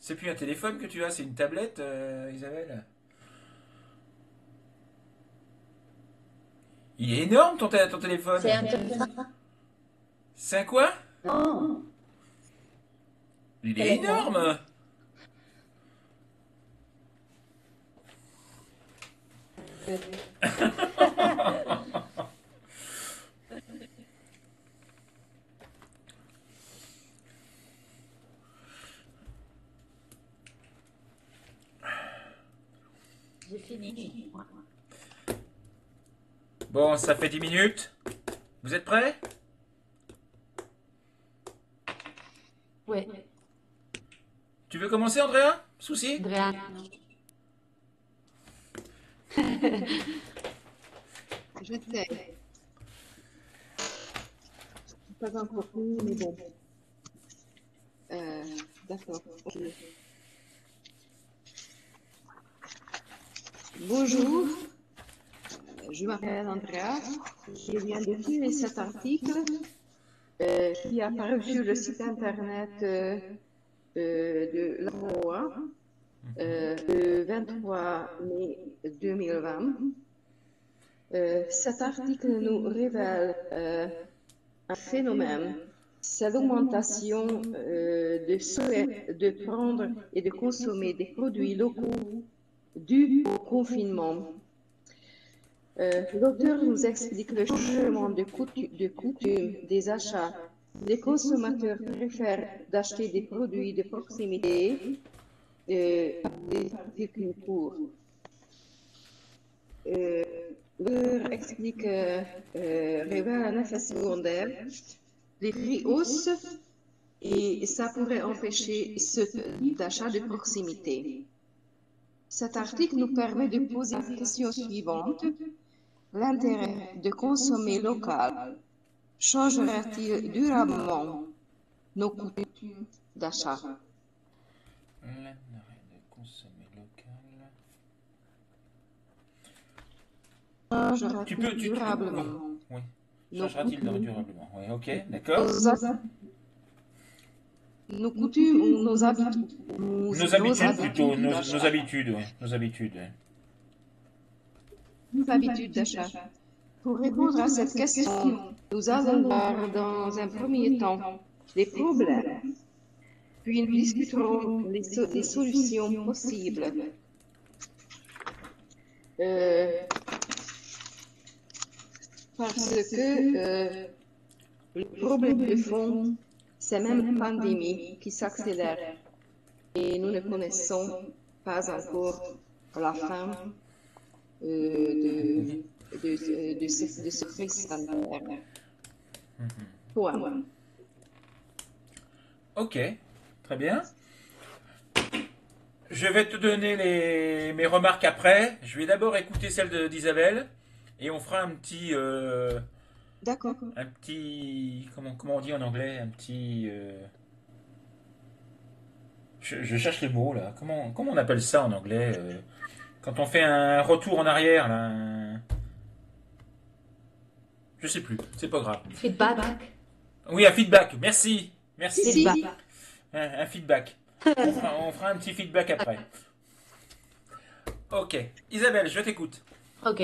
C'est plus un téléphone que tu as, c'est une tablette, Isabelle. Il est énorme ton téléphone. C'est intéressant. C'est un quoi? Oh, Il est téléphone. énorme. J'ai fini. Bon, ça fait 10 minutes. Vous êtes prêts? Oui, Tu veux commencer, Andrea? Souci? Andrea. Je sais. Pas encore fini, mais bon. Euh, d'accord. Ok. Bonjour, je m'appelle Andrea. Je viens de lire cet article qui est apparu sur le site internet de la VOA le 23 mai 2020. Cet article nous révèle un phénomène, c'est l'augmentation de souhait de prendre et de consommer des produits locaux dû au confinement. L'auteur nous explique le changement de coutume des achats. Les consommateurs préfèrent d'acheter des produits de proximité des circuits courts. L'auteur explique, révèle un effet secondaire. Les prix haussent et ça pourrait empêcher ce type d'achat de proximité. Cet article nous permet de poser la question suivante. L'intérêt de consommer local changera-t-il durablement nos coutumes d'achat? L'intérêt de consommer local. Tu peux, Changera-t-il durablement oui. nos Changera-t-il coutumes, durablement? Oui, ok, d'accord. nos coutumes ou nos habitudes, Nos habitudes plutôt, nos d'achat? habitudes, oui, nos habitudes. Oui. Nos habitudes d'achat. Pour répondre à cette question, nous allons voir dans un premier temps les problèmes, puis nous discuterons les solutions possibles. Parce que le problème de fond, c'est même la pandémie qui s'accélère et nous ne connaissons pas encore la fin de ce crise sanitaire. Point. Ok, très bien. Je vais te donner mes remarques après. Je vais d'abord écouter celle d'Isabelle et on fera D'accord. un petit, comment on dit en anglais, un petit, je cherche les mots là. Comment on appelle ça en anglais quand on fait un retour en arrière là, je sais plus, c'est pas grave. Feedback. Oui, un feedback. Merci, Si, merci. si. Feedback. Un feedback. On fera un petit feedback après. Ok, Isabelle, je t'écoute. Ok.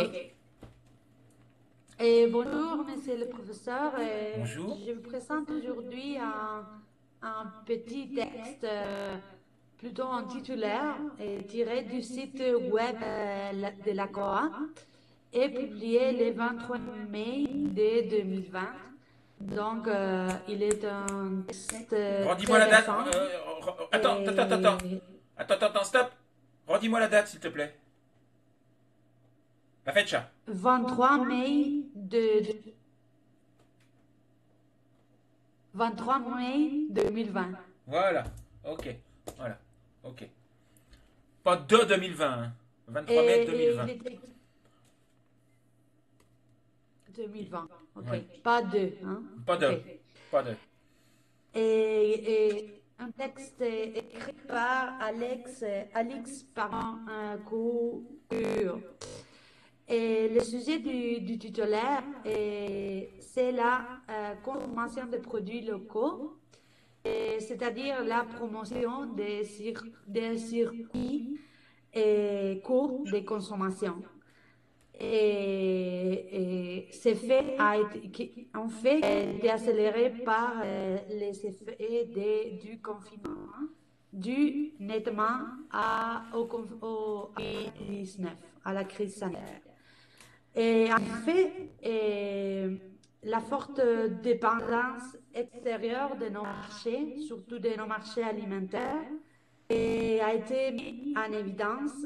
Et bonjour, monsieur le professeur. Bonjour. Je vous présente aujourd'hui un petit texte, plutôt en titulaire, tiré du site web de la COA et publié le 23 mai de 2020. Donc, il est un texte Redis-moi très la date. récent. Attends, stop. Redis-moi la date, s'il te plaît. La fecha. 23 mai 23 mai 2020. Voilà. Ok. Voilà. Ok. Pas de 2020. Hein. 23 mai Et 2020. il était 2020. Ok. Ouais. Pas de, hein? Pas de. Ok. Pas de. Et un texte écrit par Alix Parent-Cour. Et le sujet du titulaire, c'est la consommation de produits locaux. c'est-à-dire la promotion des circuits courts de consommation. Et ces faits en fait été accéléré par les effets du confinement, dû nettement au Covid-19, à la crise sanitaire. Et en fait, la forte dépendance extérieure de nos marchés, surtout de nos marchés alimentaires, a été mise en évidence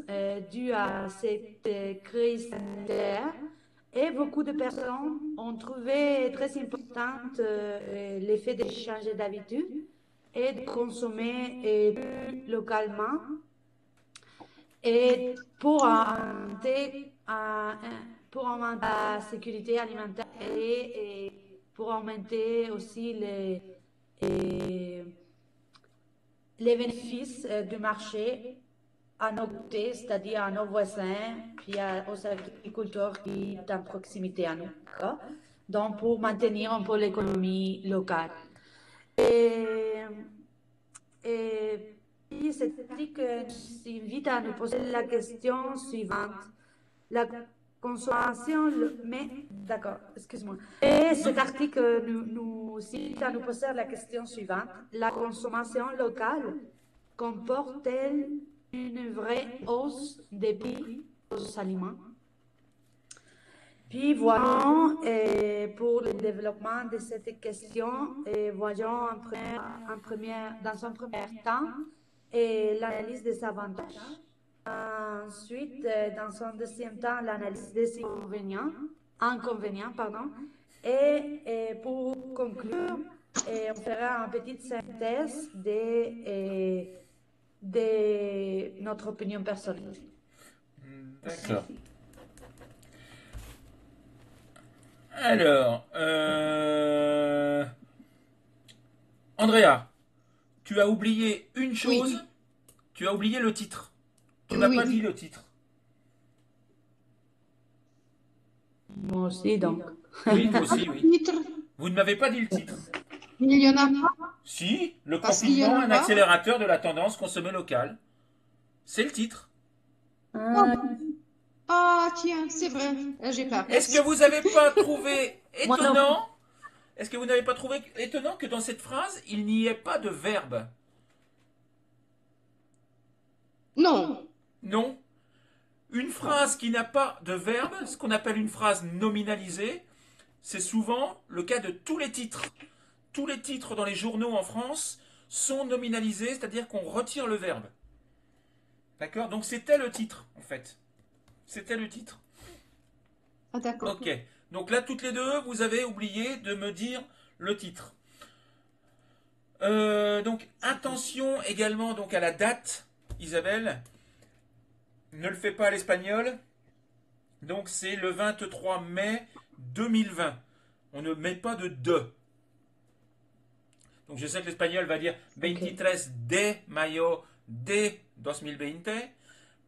due à cette crise sanitaire. Et beaucoup de personnes ont trouvé très importante l'effet de changer d'habitude et de consommer plus localement et pour augmenter la sécurité alimentaire et pour augmenter aussi et les bénéfices du marché à nos côtés, c'est-à-dire à nos voisins, puis aux agriculteurs qui sont en proximité à nous. D'accord. Donc, pour maintenir un peu l'économie locale. Et, et puis, cet article nous invite à nous poser la question suivante. La consommation, mais d'accord, excuse-moi. Et cet article nous invite à nous poser la question suivante. La consommation locale comporte-t-elle une vraie hausse des prix aux aliments? Puis voyons, pour le développement de cette question, voyons dans un premier temps l'analyse des avantages. Ensuite, dans un deuxième temps, l'analyse des inconvénients, pardon. Et pour conclure, on fera une petite synthèse de notre opinion personnelle. D'accord. Alors, Andrea, tu as oublié une chose. Oui. Tu as oublié le titre. Tu m'as Oui. pas dit le titre. Moi aussi, donc. Oui, toi aussi, oui. Titre, Vous ne m'avez pas dit le titre. il y en a pas. Si, le Parce qu'il y en confinement, a un pas. accélérateur de la tendance consommer local. C'est le titre. Ah, tiens, c'est vrai. Là, j'ai pas. Est-ce que Merci. vous n'avez pas trouvé Moi non. étonnant Est-ce que vous n'avez pas trouvé étonnant que dans cette phrase, il n'y ait pas de verbe? Non. Non. Une phrase qui n'a pas de verbe, ce qu'on appelle une phrase nominalisée, c'est souvent le cas de tous les titres. Tous les titres dans les journaux en France sont nominalisés, c'est-à-dire qu'on retire le verbe. D'accord? Donc c'était le titre, en fait. C'était le titre. Ah, d'accord. Ok. Donc là, toutes les deux, vous avez oublié de me dire le titre. Donc attention également donc à la date, Isabelle. Ne le fais pas à l'espagnol. Donc c'est le 23 mai 2020. On ne met pas de de. Donc je sais que l'espagnol va dire 23 de mayo de 2020.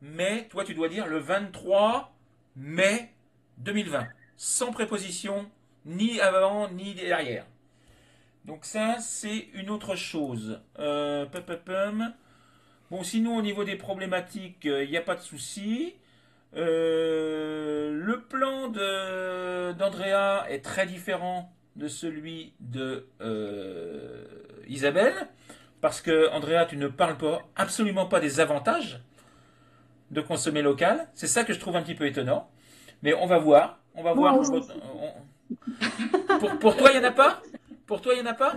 Mais toi tu dois dire le 23 mai 2020. Sans préposition, ni avant ni derrière. Donc ça c'est une autre chose. Bon, sinon au niveau des problématiques, il n'y a pas de souci. Le plan d'Andrea est très différent de celui de Isabelle, parce que Andrea, tu ne parles pas, absolument pas des avantages de consommer local. C'est ça que je trouve un petit peu étonnant. Mais on va voir. On va voir. Pour toi, il n'y en a pas? Pour toi, il n'y en a pas?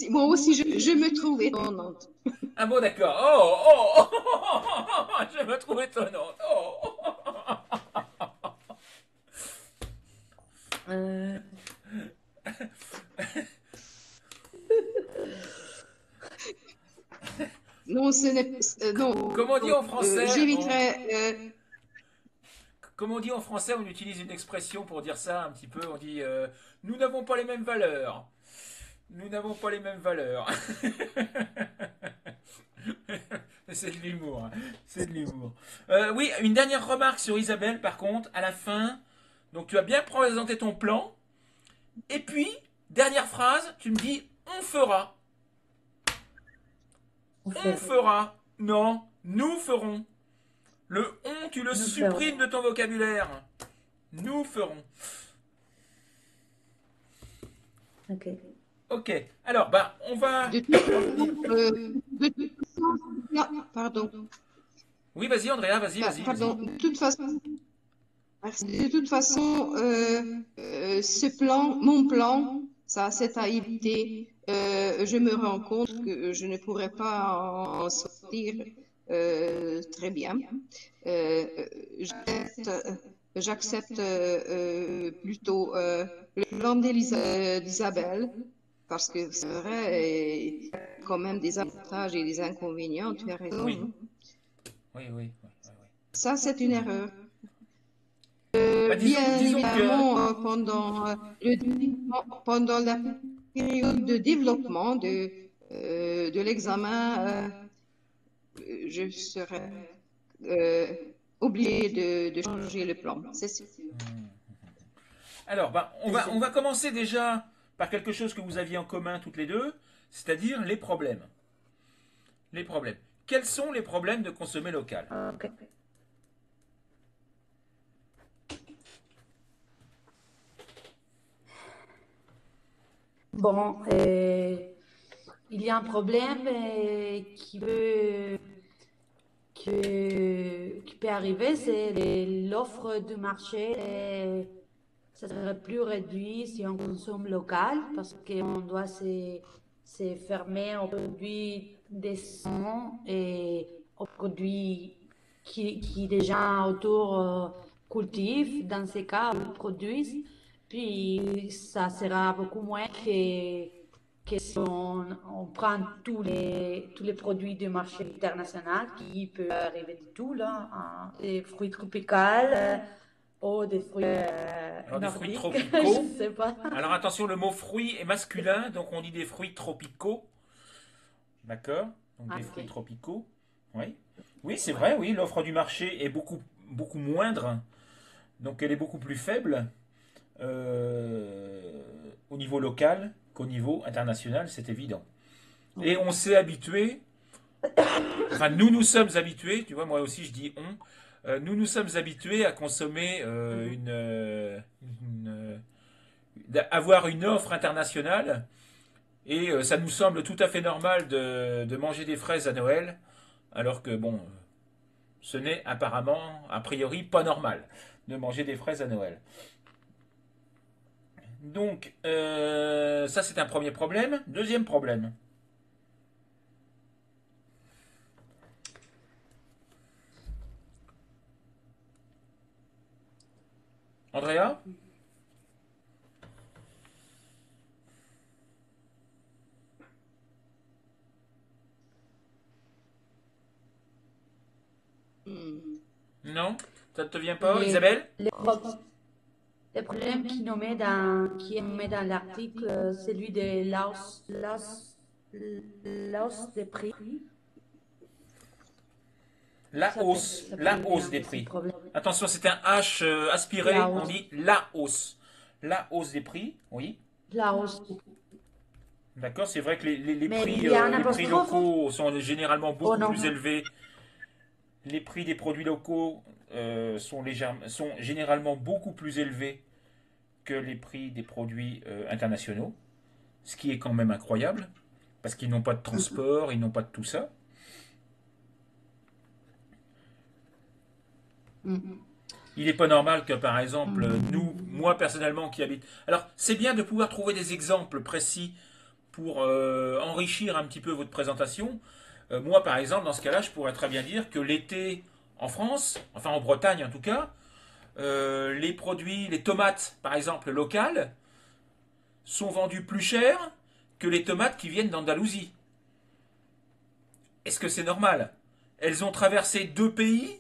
Moi aussi, je me trouve étonnante. Ah bon, d'accord. Oh, je me trouve étonnante. Non, ce n'est non. Comment on dit en français? J'éviterai. Comme on dit en français, on utilise une expression pour dire ça un petit peu. On dit nous n'avons pas les mêmes valeurs. Nous n'avons pas les mêmes valeurs. C'est de l'humour. C'est de l'humour. Oui, une dernière remarque sur Isabelle, par contre, à la fin. Donc, tu as bien présenté ton plan. Et puis, Dernière phrase, tu me dis on fera. On On fait. fera. Non, nous ferons. Le on, tu le Nous ferons. supprimes de ton vocabulaire. Nous ferons. Ok. Ok. Alors, bah, on va De toute revenir. façon, de toute façon, pardon, Oui, vas-y, Andrea, vas-y, vas-y, vas-y. pardon, de toute façon, merci. De toute façon, ce plan, mon plan, ça, c'est à éviter. Je me rends compte que je ne pourrais pas en sortir très bien. Euh, j'accepte plutôt le plan d'Isabelle parce que c'est vrai, il y a quand même des avantages et des inconvénients, tu as raison, Oui, hein. oui, oui, oui, oui, oui. Ça, c'est une erreur. Bah, Bien disons que. évidemment, pendant la période de développement de l'examen, je serai obligée de changer le plan, c'est sûr. Alors, bah, C'est sûr. on va commencer déjà par quelque chose que vous aviez en commun toutes les deux, c'est-à-dire les problèmes. Les problèmes. Quels sont les problèmes de consommer local? Ok. Bon, il y a un problème qui peut arriver, c'est l'offre du marché. Ça serait plus réduit si on consomme local parce qu'on doit se fermer aux produits décents et aux produits qui les gens autour cultivent. Dans ces cas, ils produisent. Puis ça sera beaucoup moins que si on prend tous les produits du marché international qui peut arriver de tout, là, hein, des fruits tropicaux ou des fruits Alors, des fruits nordiques, tropicaux. je sais pas. Alors, attention, le mot fruit est masculin, donc on dit des fruits tropicaux. D'accord? Donc, des fruits Ok. tropicaux. Oui. Oui, c'est vrai, oui, l'offre du marché est beaucoup moindre, donc elle est beaucoup plus faible au niveau local qu'au niveau international, c'est évident. Et on s'est habitué, enfin nous sommes habitués, tu vois, moi aussi je dis on, nous sommes habitués à consommer Mhm. avoir une offre internationale et ça nous semble tout à fait normal de manger des fraises à Noël, alors que bon, ce n'est apparemment, a priori, pas normal de manger des fraises à Noël. Donc, ça c'est un premier problème. Deuxième problème. Andrea? Hmm. Non? Ça ne te vient pas, Les, Isabelle? les, pro- les problèmes qui est nommé dans l'article, celui de l'hausse des prix. Ça peut La hausse bien, des ce prix. problème. Attention, c'est un H La aspiré, on hausse, dit la hausse. La hausse des prix, oui. la hausse. D'accord, c'est vrai que Mais il y a un les prix apostrophe? locaux sont généralement Oh beaucoup non. plus élevés. Les prix des produits locaux sont généralement beaucoup plus élevés que les prix des produits internationaux, ce qui est quand même incroyable, parce qu'ils n'ont pas de transport, ils n'ont pas de tout ça. Mm. Il n'est pas normal que, par exemple, moi personnellement qui habite... Alors, c'est bien de pouvoir trouver des exemples précis pour enrichir un petit peu votre présentation. Moi, par exemple, dans ce cas-là, je pourrais très bien dire que l'été en France, enfin en Bretagne en tout cas, les produits, les tomates, par exemple, locales, sont vendues plus cher que les tomates qui viennent d'Andalousie. Est-ce que c'est normal? Elles ont traversé deux pays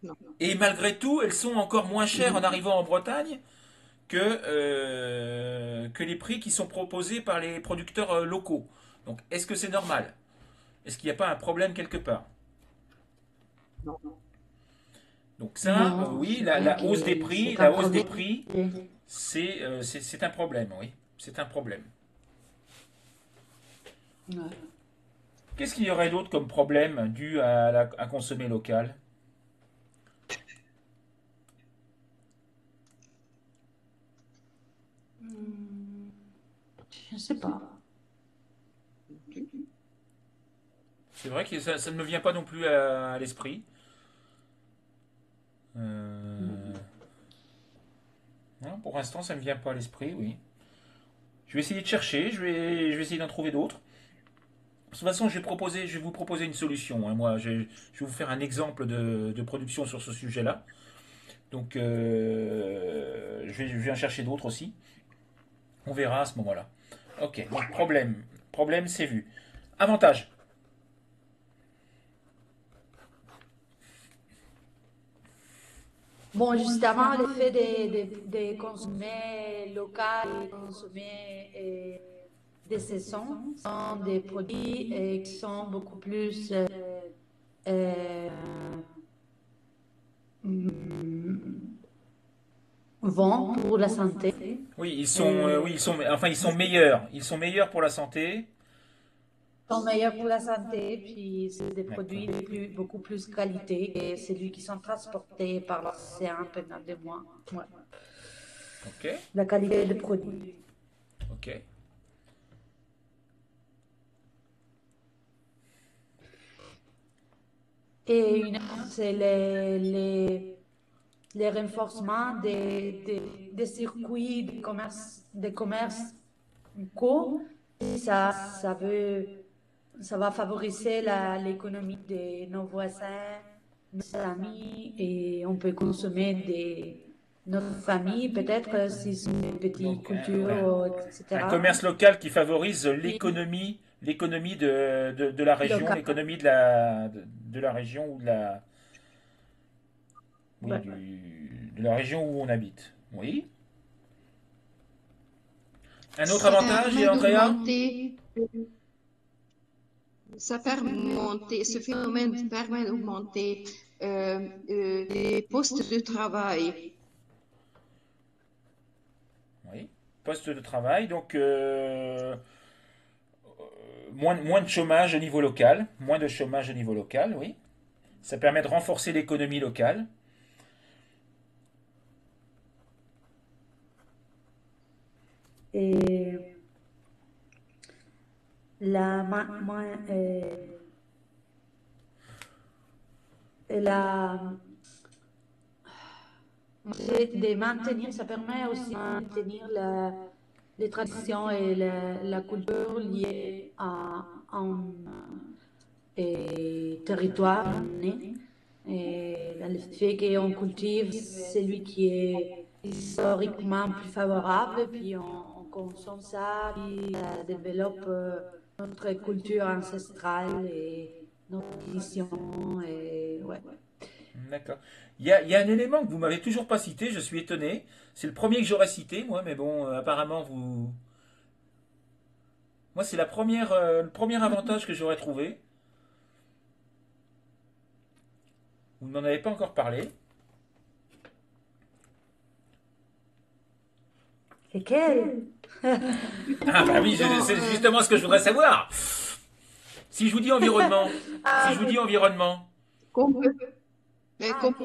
Non. et malgré tout, elles sont encore moins chères en Mhm. arrivant en Bretagne que les prix qui sont proposés par les producteurs locaux. Donc, est-ce que c'est normal? Est-ce qu'il n'y a pas un problème quelque part? Non. Donc ça, Non, oui, je pense la hausse des que prix, c'est un la hausse des problème. prix, c'est un problème, oui. C'est un problème. Ouais. Qu'est-ce qu'il y aurait d'autre comme problème dû à consommer local? Hmm, je ne sais pas. C'est vrai que ça ne me vient pas non plus à l'esprit. Euh, non, pour l'instant, ça ne me vient pas à l'esprit, oui. Je vais essayer de chercher, je vais essayer d'en trouver d'autres. De toute façon, je vais vous proposer une solution, hein. Moi, je vais vous faire un exemple de production sur ce sujet-là. Donc, je vais en chercher d'autres aussi. On verra à ce moment-là. Ok, donc problème. Problème, c'est vu. Avantage. Bon, justement, le fait de consommer local et consommer des saisons sont des produits qui sont beaucoup plus euh, mm, bons pour la santé. Oui, Et oui, enfin, ils sont meilleurs. Ils sont meilleurs pour la santé. sont meilleurs pour la santé, puis c'est des produits D'accord. beaucoup plus qualité que celui qui sont transportés par l'océan pendant des mois. Ouais. Ok, La qualité des produits. ok. Et une autre, c'est les renforcements des circuits de commerce co. Ça, ça veut, ça va favoriser l'économie de nos voisins, nos amis, et on peut consommer notre famille, peut-être si c'est une petite Donc, culture, un etc. commerce local qui favorise Puis, l'économie de la région, local. l'économie de la région ou oui, Ouais. de la région où on habite. Oui. Un autre Ça avantage, permet Andrea? d'augmenter, ce phénomène permet d'augmenter les postes de travail. Oui. Poste de travail, donc moins de chômage au niveau local. Moins de chômage au niveau local, oui. Ça permet de renforcer l'économie locale. Et la, la de maintenir, ça permet aussi de maintenir les traditions et la culture liées à un territoire donné. Et le fait qu'on cultive celui qui est historiquement plus favorable, puis on consomme ça, puis ça développe notre culture ancestrale et notre tradition. Et ouais. D'accord. Il y a un élément que vous m'avez toujours pas cité, je suis étonné. C'est le premier que j'aurais cité, moi, mais bon, apparemment, moi, c'est le premier avantage que j'aurais trouvé. Vous n'en avez pas encore parlé. Lesquels? Ah, bah oui, Dans, c'est justement ce que je voudrais savoir. Si je vous dis environnement, si Ah, je vous dis environnement, qu'on peut, ah, ok.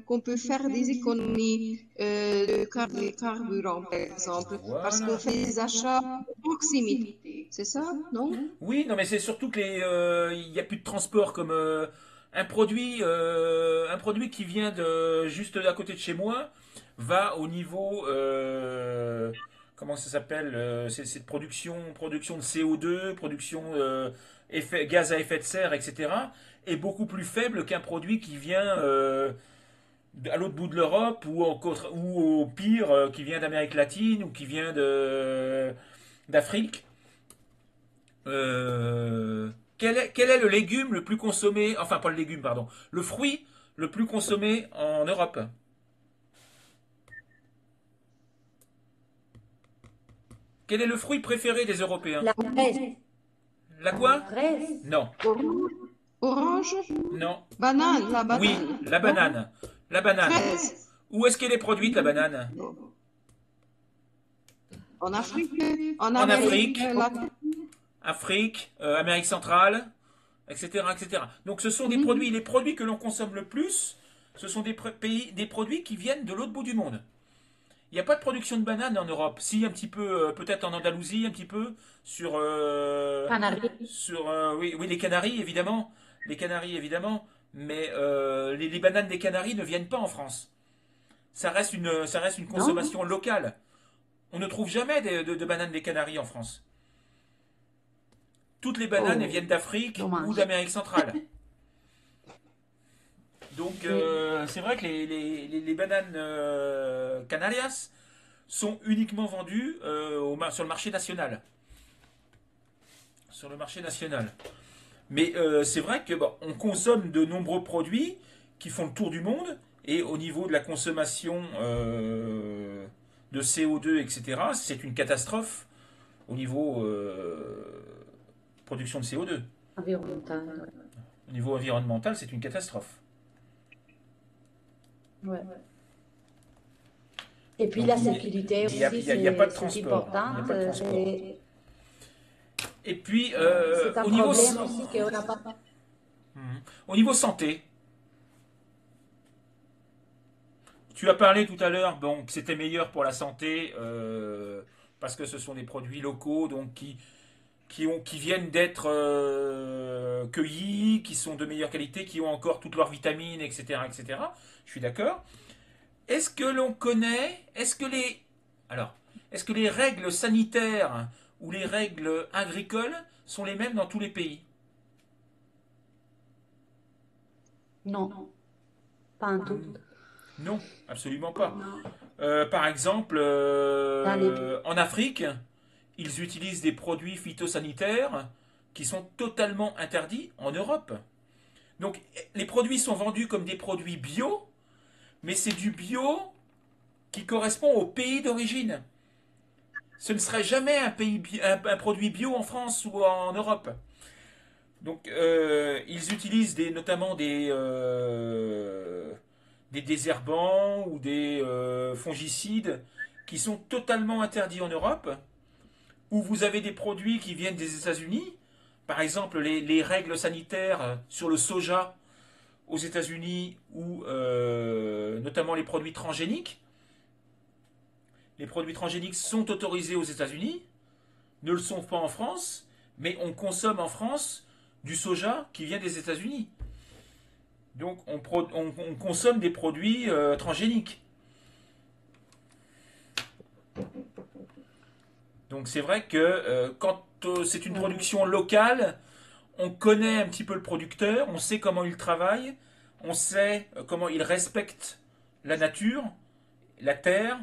qu'on peut faire des économies de carburant, par exemple, parce qu'on voilà. fait des achats de proximité. C'est ça, non? Oui, non, mais c'est surtout que il y a plus de transport comme un produit qui vient de juste à côté de chez moi va au niveau comment ça s'appelle c'est de production de CO2, production gaz à effet de serre, etc. est beaucoup plus faible qu'un produit qui vient à l'autre bout de l'Europe ou au pire qui vient d'Amérique latine ou qui vient de d'Afrique. Quel est le légume le plus consommé, enfin pas le légume, pardon, le fruit le plus consommé en Europe? Quel est le fruit préféré des Européens? La fraise. La La quoi? fraise. Non, Orange, orange, non. banane, la Oui, banane, la non? banane. La banane. Fraise, Où est-ce qu'elle est produite, la banane? non. En Afrique, en En Amérique Afrique, latine. Afrique, Amérique centrale, etc., etc. Donc ce sont des produits, Mhm. les produits que l'on consomme le plus, ce sont des produits qui viennent de l'autre bout du monde. Il n'y a pas de production de bananes en Europe. Si, un petit peu, peut-être en Andalousie, un petit peu, sur, Canaries. oui, oui, les Canaries, évidemment. Les Canaries, évidemment. Mais les bananes des Canaries ne viennent pas en France. Ça reste une Non? consommation locale. On ne trouve jamais de bananes des Canaries en France. Toutes les bananes, elles Oh, viennent d'Afrique ou dommage. d'Amérique centrale. Donc, Oui. c'est vrai que les bananes Canarias sont uniquement vendues sur le marché national. Sur le marché national. Mais c'est vrai que bon, on consomme de nombreux produits qui font le tour du monde et au niveau de la consommation de CO2, etc., c'est une catastrophe au niveau production de CO2. Environnemental, Au niveau environnemental, c'est une catastrophe. ouais. Ouais. Et puis Donc la sécurité aussi, il y a pas de c'est transport. Il n'y a important. pas de transport. Et puis, C'est un problème aussi qu'on n'a pas. au niveau santé, tu as parlé tout à l'heure bon, que c'était meilleur pour la santé parce que ce sont des produits locaux donc qui viennent d'être cueillis, qui sont de meilleure qualité, qui ont encore toutes leurs vitamines, etc., etc. Je suis d'accord. Est-ce que l'on connaît, alors, est-ce que les règles sanitaires ou les règles agricoles sont les mêmes dans tous les pays? Non, pas en tout. Non, absolument pas. Non. Par exemple, Dans les... en Afrique, ils utilisent des produits phytosanitaires qui sont totalement interdits en Europe. Donc, les produits sont vendus comme des produits bio, mais c'est du bio qui correspond au pays d'origine. Ce ne serait jamais un produit bio en France ou en Europe. Donc, ils utilisent notamment des désherbants ou des fongicides qui sont totalement interdits en Europe, où vous avez des produits qui viennent des États-Unis. Par exemple, les règles sanitaires sur le soja aux États-Unis ou notamment les produits transgéniques. Les produits transgéniques sont autorisés aux États-Unis, ne le sont pas en France, mais on consomme en France du soja qui vient des États-Unis. Donc on consomme des produits transgéniques. Donc c'est vrai que quand c'est une Ouais. production locale, on connaît un petit peu le producteur, on sait comment il travaille, on sait comment il respecte la nature, la terre,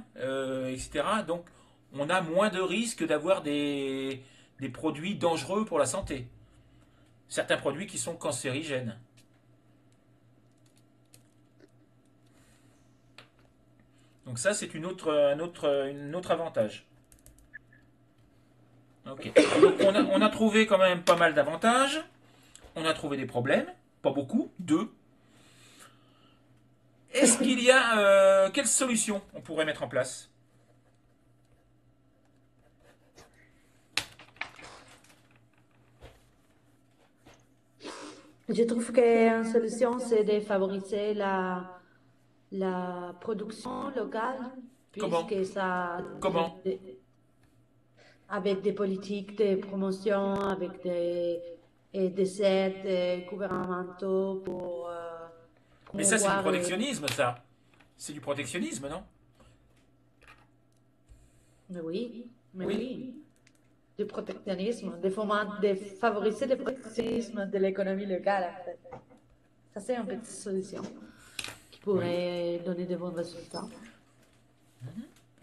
etc. Donc on a moins de risques d'avoir des produits dangereux pour la santé. Certains produits qui sont cancérigènes. Donc ça, c'est un autre avantage. Ok. Donc on a trouvé quand même pas mal d'avantages. On a trouvé des problèmes. Pas beaucoup. Deux. Est-ce qu'il y a... quelle solution on pourrait mettre en place? Je trouve qu'une solution, c'est de favoriser la production locale, Comment? puisque ça, Comment? avec des politiques de promotion, avec des aides gouvernementaux pour Mais ça, c'est du promouvoir. protectionnisme, ça. C'est du protectionnisme, non? Mais oui, mais Oui. oui, du protectionnisme, de favoriser le protectionnisme de l'économie locale, en fait. Ça, c'est une petite solution qui Oui. pourrait donner de bons résultats.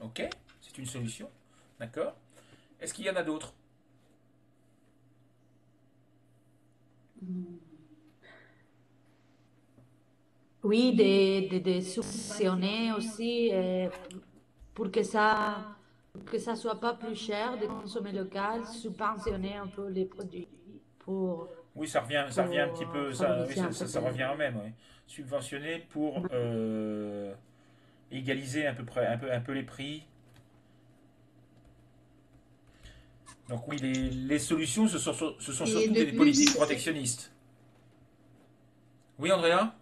Ok. C'est une solution. D'accord. Est-ce qu'il y en a d'autres? Oui, de subventionner aussi pour que ça soit pas plus cher de consommer local, subventionner un peu les produits pour, Oui, ça revient un petit peu, oui, favoriser un peu ça revient au même, oui. Subventionner pour égaliser à peu près, un peu les prix. Donc oui, les solutions, ce sont Et surtout de des politiques plus, protectionnistes. Oui, Andrea?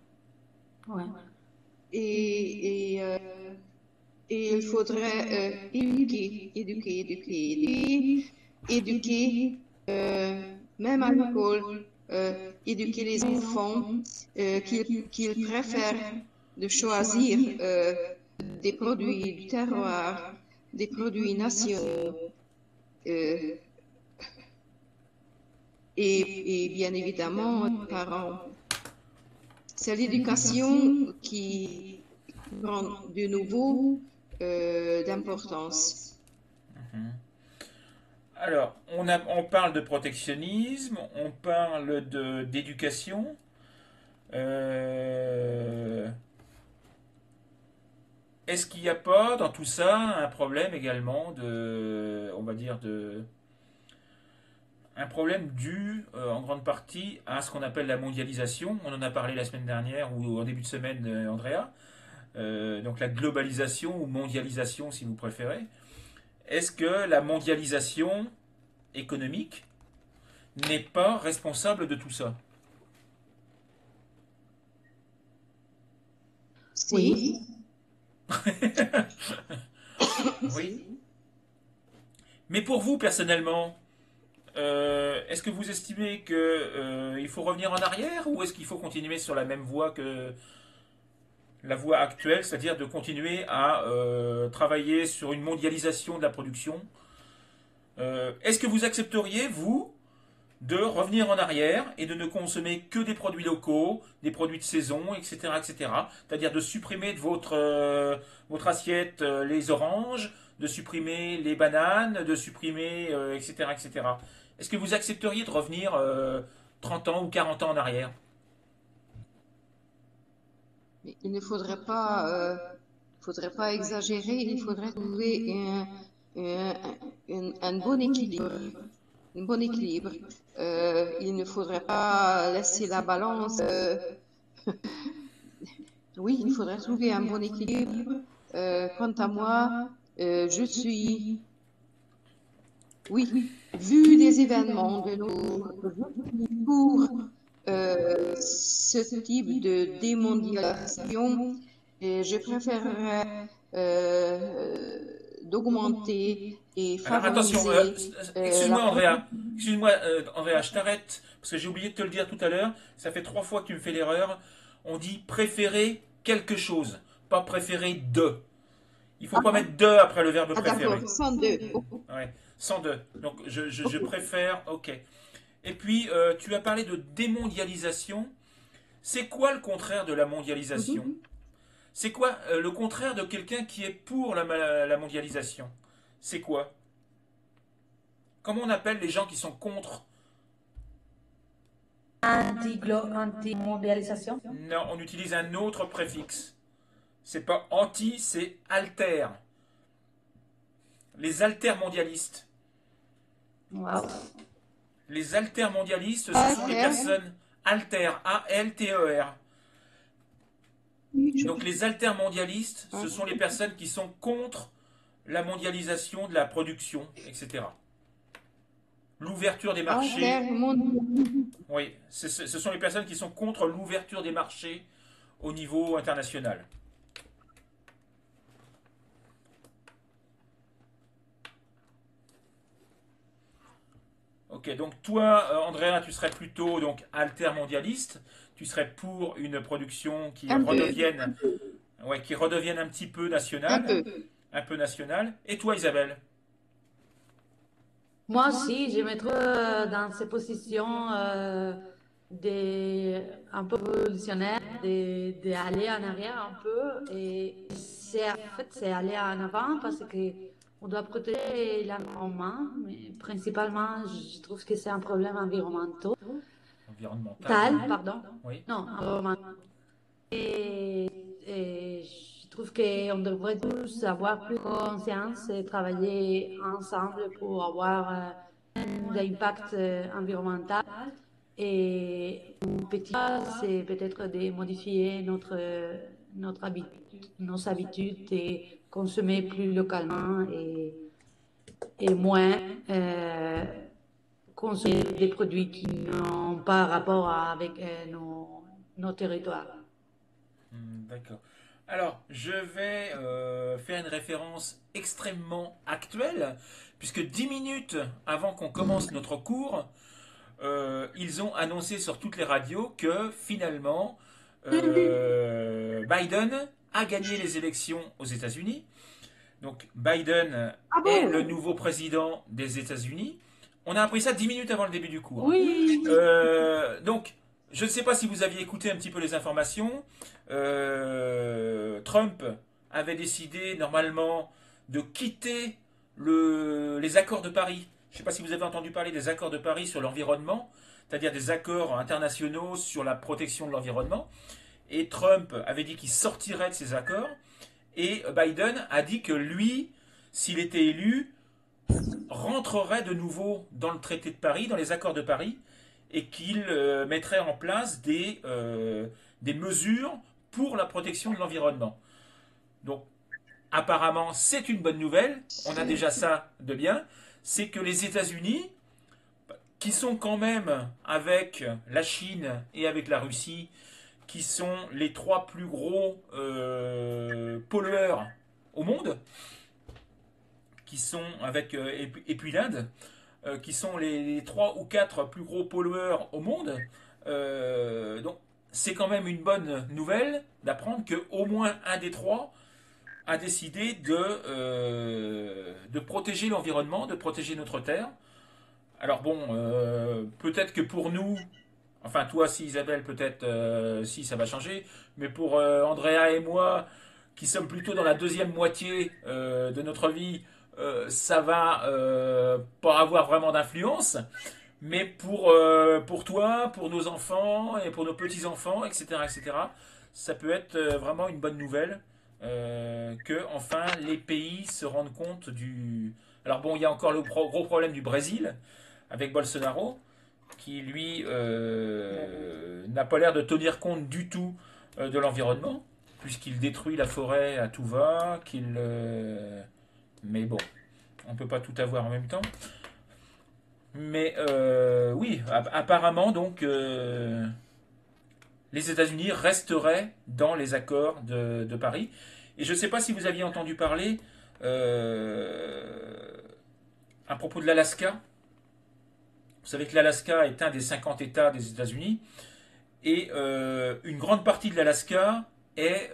Ouais. et, et, euh, et il faudrait éduquer, même à l'école, éduquer les enfants qu'ils préfèrent de choisir des produits du terroir, des produits nationaux, euh, et bien évidemment, les parents. C'est l'éducation qui prend de nouveau d'importance. Mhm. Alors, on parle de protectionnisme, on parle d'éducation. Euh, Est-ce qu'il n'y a pas dans tout ça un problème également on va dire un problème dû en grande partie à ce qu'on appelle la mondialisation. On en a parlé la semaine dernière ou en début de semaine, Andrea. Donc la globalisation ou mondialisation, si vous préférez. Est-ce que la mondialisation économique n'est pas responsable de tout ça? Si, Oui. si. Mais pour vous, personnellement, est-ce que vous estimez que il faut revenir en arrière ou est-ce qu'il faut continuer sur la même voie que la voie actuelle, c'est-à-dire de continuer à travailler sur une mondialisation de la production? Est-ce que vous accepteriez, vous, de revenir en arrière et de ne consommer que des produits locaux, des produits de saison, etc., etc. C'est-à-dire de supprimer de votre assiette les oranges, de supprimer les bananes, de supprimer, etc., etc. Est-ce que vous accepteriez de revenir 30 ans ou 40 ans en arrière? Mais il ne faudrait pas exagérer, il faudrait trouver un, un bon équilibre. Un bon équilibre. Il ne faudrait pas laisser la balance. Oui, il faudrait trouver un bon équilibre. Quant à moi, je suis, oui, vu les événements de nos jours, je suis pour ce type de démondialisation et je préférerais d'augmenter et Alors attention, favoriser la excuse-moi production. Andrea, excuse-moi Andrea, je t'arrête parce que j'ai oublié de te le dire tout à l'heure. Ça fait 3 fois que tu me fais l'erreur. On dit préférer quelque chose, pas préférer de. Il faut pas mettre de après le verbe Ah, d'accord, préférer. 102. Ouais, sans de. Donc je préfère. Ok. Et puis tu as parlé de démondialisation. C'est quoi le contraire de la mondialisation? Mhm. C'est quoi le contraire de quelqu'un qui est pour la mondialisation? C'est quoi? Comment on appelle les gens qui sont contre? Anti-mondialisation. Non, on utilise un autre préfixe. C'est pas anti, c'est alter. Les altermondialistes. Wow. Les altermondialistes, ce sont les Alter, personnes alter, A-L-T-E-R. oui, Donc les altermondialistes, ce sont les mhm. personnes qui sont contre la mondialisation de la production, etc. L'ouverture des Alter, marchés, mon... oui, ce sont les personnes qui sont contre l'ouverture des marchés au niveau international. Ok, donc toi, Andrea, tu serais plutôt donc altermondialiste. Tu serais pour une production un peu, qui redevienne un petit peu un nationale, peu. un peu nationale. Et toi, Isabelle? Moi aussi, je me trouve dans ces positions un peu révolutionnaires, d'aller en arrière un peu. Et c'est, en fait, c'est aller en avant parce que on doit protéger l'environnement, mais principalement, je trouve que c'est un problème environnemental, Environnementale, tal, oui. pardon, Oui. non, environnemental. Et je trouve qu'on devrait tous avoir plus conscience et travailler ensemble pour avoir un impact environnemental. Et une petite chose, c'est peut-être de modifier nos habitudes et consommer plus localement. Et et moins euh, consommer des produits qui n'ont pas rapport avec nos territoires. D'accord. Alors, je vais faire une référence extrêmement actuelle, puisque 10 minutes avant qu'on commence notre cours, ils ont annoncé sur toutes les radios que finalement, Biden a gagné les élections aux États-Unis. Donc, Biden Ah est le bon? nouveau président des États-Unis. On a appris ça 10 minutes avant le début du cours, hein. Oui, Donc, je ne sais pas si vous aviez écouté un petit peu les informations. Trump avait décidé normalement de quitter les accords de Paris. Je ne sais pas si vous avez entendu parler des accords de Paris sur l'environnement, c'est-à-dire des accords internationaux sur la protection de l'environnement. Et Trump avait dit qu'il sortirait de ces accords. Et Biden a dit que lui, s'il était élu, rentrerait de nouveau dans le traité de Paris, dans les accords de Paris, et qu'il mettrait en place des mesures pour la protection de l'environnement. Donc, apparemment, c'est une bonne nouvelle. On a déjà ça de bien. C'est que les États-Unis, qui sont quand même avec la Chine et avec la Russie, qui sont les trois plus gros pollueurs au monde, qui sont avec et puis l'Inde, qui sont les 3 ou 4 plus gros pollueurs au monde. Donc c'est quand même une bonne nouvelle d'apprendre que au moins un des trois a décidé de protéger l'environnement, de protéger notre terre. Alors bon, peut-être que pour nous, enfin toi si Isabelle, peut-être si ça va changer, mais pour Andrea et moi, qui sommes plutôt dans la deuxième moitié de notre vie, ça va pas avoir vraiment d'influence. Mais pour toi, pour nos enfants et pour nos petits-enfants, etc., etc., ça peut être vraiment une bonne nouvelle que enfin les pays se rendent compte du... Alors bon, il y a encore le gros problème du Brésil avec Bolsonaro, qui lui n'a pas l'air de tenir compte du tout de l'environnement, puisqu'il détruit la forêt à tout va, mais bon, on ne peut pas tout avoir en même temps. Mais oui, apparemment, donc, les États-Unis resteraient dans les accords de Paris. Et je ne sais pas si vous aviez entendu parler euh, à propos de l'Alaska. Vous savez que l'Alaska est un des 50 États des États-Unis. Et une grande partie de l'Alaska est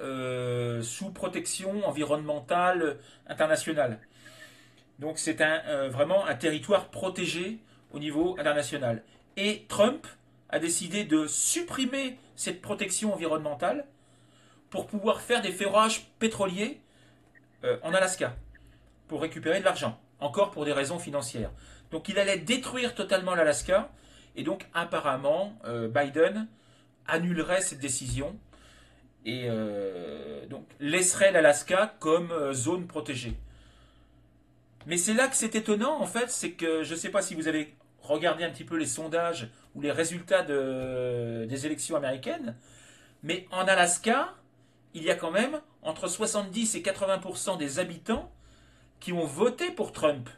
sous protection environnementale internationale. Donc c'est vraiment un territoire protégé au niveau international. Et Trump a décidé de supprimer cette protection environnementale pour pouvoir faire des forages pétroliers en Alaska, pour récupérer de l'argent, encore pour des raisons financières. Donc il allait détruire totalement l'Alaska, et donc apparemment Biden annulerait cette décision et donc laisserait l'Alaska comme zone protégée. Mais c'est là que c'est étonnant, en fait, c'est que je ne sais pas si vous avez regardé un petit peu les sondages ou les résultats des élections américaines, mais en Alaska, il y a quand même entre 70 et 80% des habitants qui ont voté pour Trump.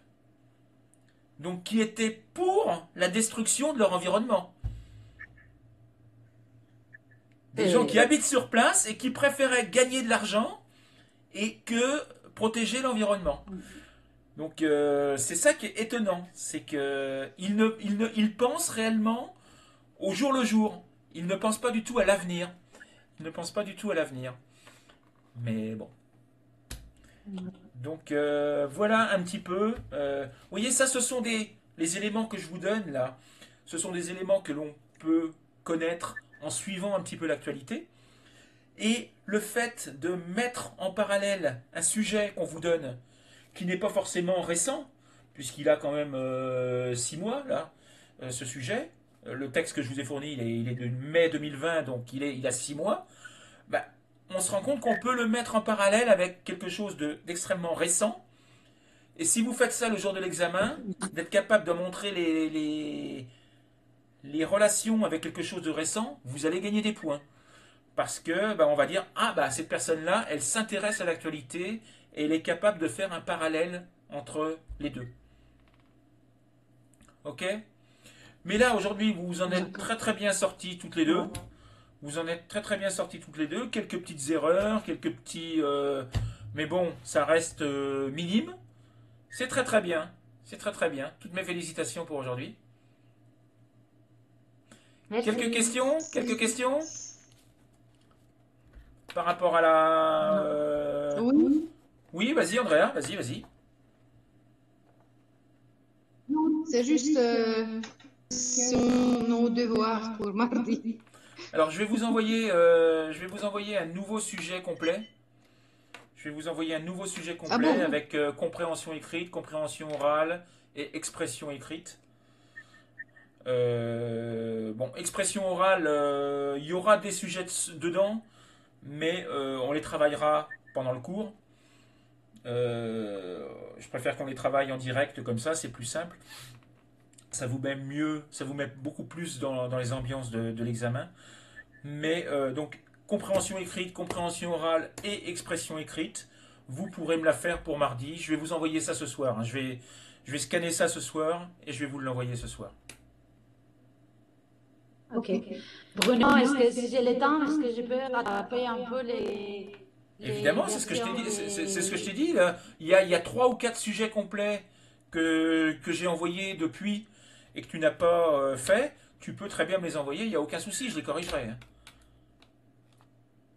Donc qui étaient pour la destruction de leur environnement. Des gens qui et, habitent sur place et qui préféraient gagner de l'argent et que protéger l'environnement. Donc c'est ça qui est étonnant, c'est que il pense réellement au jour le jour. Il ne pense pas du tout à l'avenir. Il ne pense pas du tout à l'avenir. Mais bon. Donc voilà un petit peu. Vous voyez, ça, ce sont les éléments que je vous donne là. Ce sont des éléments que l'on peut connaître en suivant un petit peu l'actualité. Et le fait de mettre en parallèle un sujet qu'on vous donne, qui n'est pas forcément récent, puisqu'il a quand même 6 mois, là, ce sujet. Le texte que je vous ai fourni, il est de mai 2020, donc il a 6 mois. Bah, on se rend compte qu'on peut le mettre en parallèle avec quelque chose d'extrêmement récent. Et si vous faites ça le jour de l'examen, d'être capable de montrer les relations avec quelque chose de récent, vous allez gagner des points. Parce que bah, on va dire, ah bah cette personne-là, elle s'intéresse à l'actualité et elle est capable de faire un parallèle entre les deux. Ok? Mais là, aujourd'hui, vous vous en êtes D'accord. très très bien sortis toutes les deux. Vous en êtes très très bien sortis toutes les deux. Quelques petites erreurs, quelques petits... mais bon, ça reste minime. C'est très très bien. C'est très très bien. Toutes mes félicitations pour aujourd'hui. Quelques Merci. questions? Quelques questions? Par rapport à la... Non. Oui, Oui, vas-y Andrea, vas-y, vas-y. c'est juste son nos devoirs pour mardi. Alors je vais vous envoyer un nouveau sujet complet. Je vais vous envoyer un nouveau sujet Ah complet bon? avec compréhension écrite, compréhension orale et expression écrite. Bon, expression orale, il y aura des sujets dedans, mais on les travaillera pendant le cours. Je préfère qu'on les travaille en direct comme ça, c'est plus simple. Ça vous met mieux, ça vous met beaucoup plus dans les ambiances de l'examen. Mais donc, compréhension écrite, compréhension orale et expression écrite, vous pourrez me la faire pour mardi. Je vais vous envoyer ça ce soir, hein. Je vais scanner ça ce soir et je vais vous l'envoyer ce soir. Ok. Bruno, est-ce que si j'ai le temps, est-ce que je peux rattraper un peu les Évidemment, c'est ce que je t'ai versions dit. C'est ce que je t'ai des... dit là. Il y a 3 ou 4 sujets complets que j'ai envoyés depuis et que tu n'as pas fait. Tu peux très bien me les envoyer, il n'y a aucun souci, je les corrigerai, hein.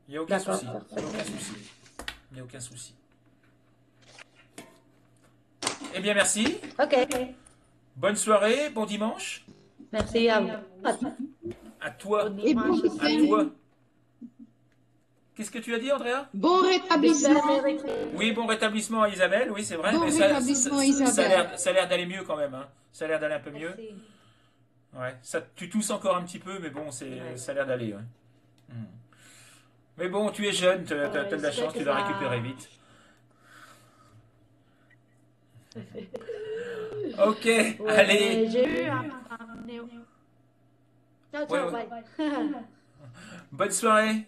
Il n'y a aucun D'accord, souci. Il n'y a aucun parfait. souci. Il n'y a aucun souci. Eh bien, merci. Ok. Bonne soirée, bon dimanche. Merci à vous. À Bon toi. Et bon dimanche À aussi. toi. week-end. Qu'est-ce que tu as dit, Andrea? Bon J'espère rétablissement. Oui, bon rétablissement à Isabelle, oui, c'est vrai, mais Bon rétablissement, Isabelle. ça a l'air d'aller mieux quand même, hein. Ça a l'air d'aller un peu mieux. Merci. Ouais, ça, tu tousses encore un petit peu, mais bon, Ouais. ça a l'air d'aller, ouais. Hmm. Mais bon, tu es jeune, tu as de la J'espère chance, que tu vas récupérer ça... vite. Ok, Ouais, allez. mais j'ai eu un... Ciao, Ouais, ciao, ouais. bye. Bonne soirée.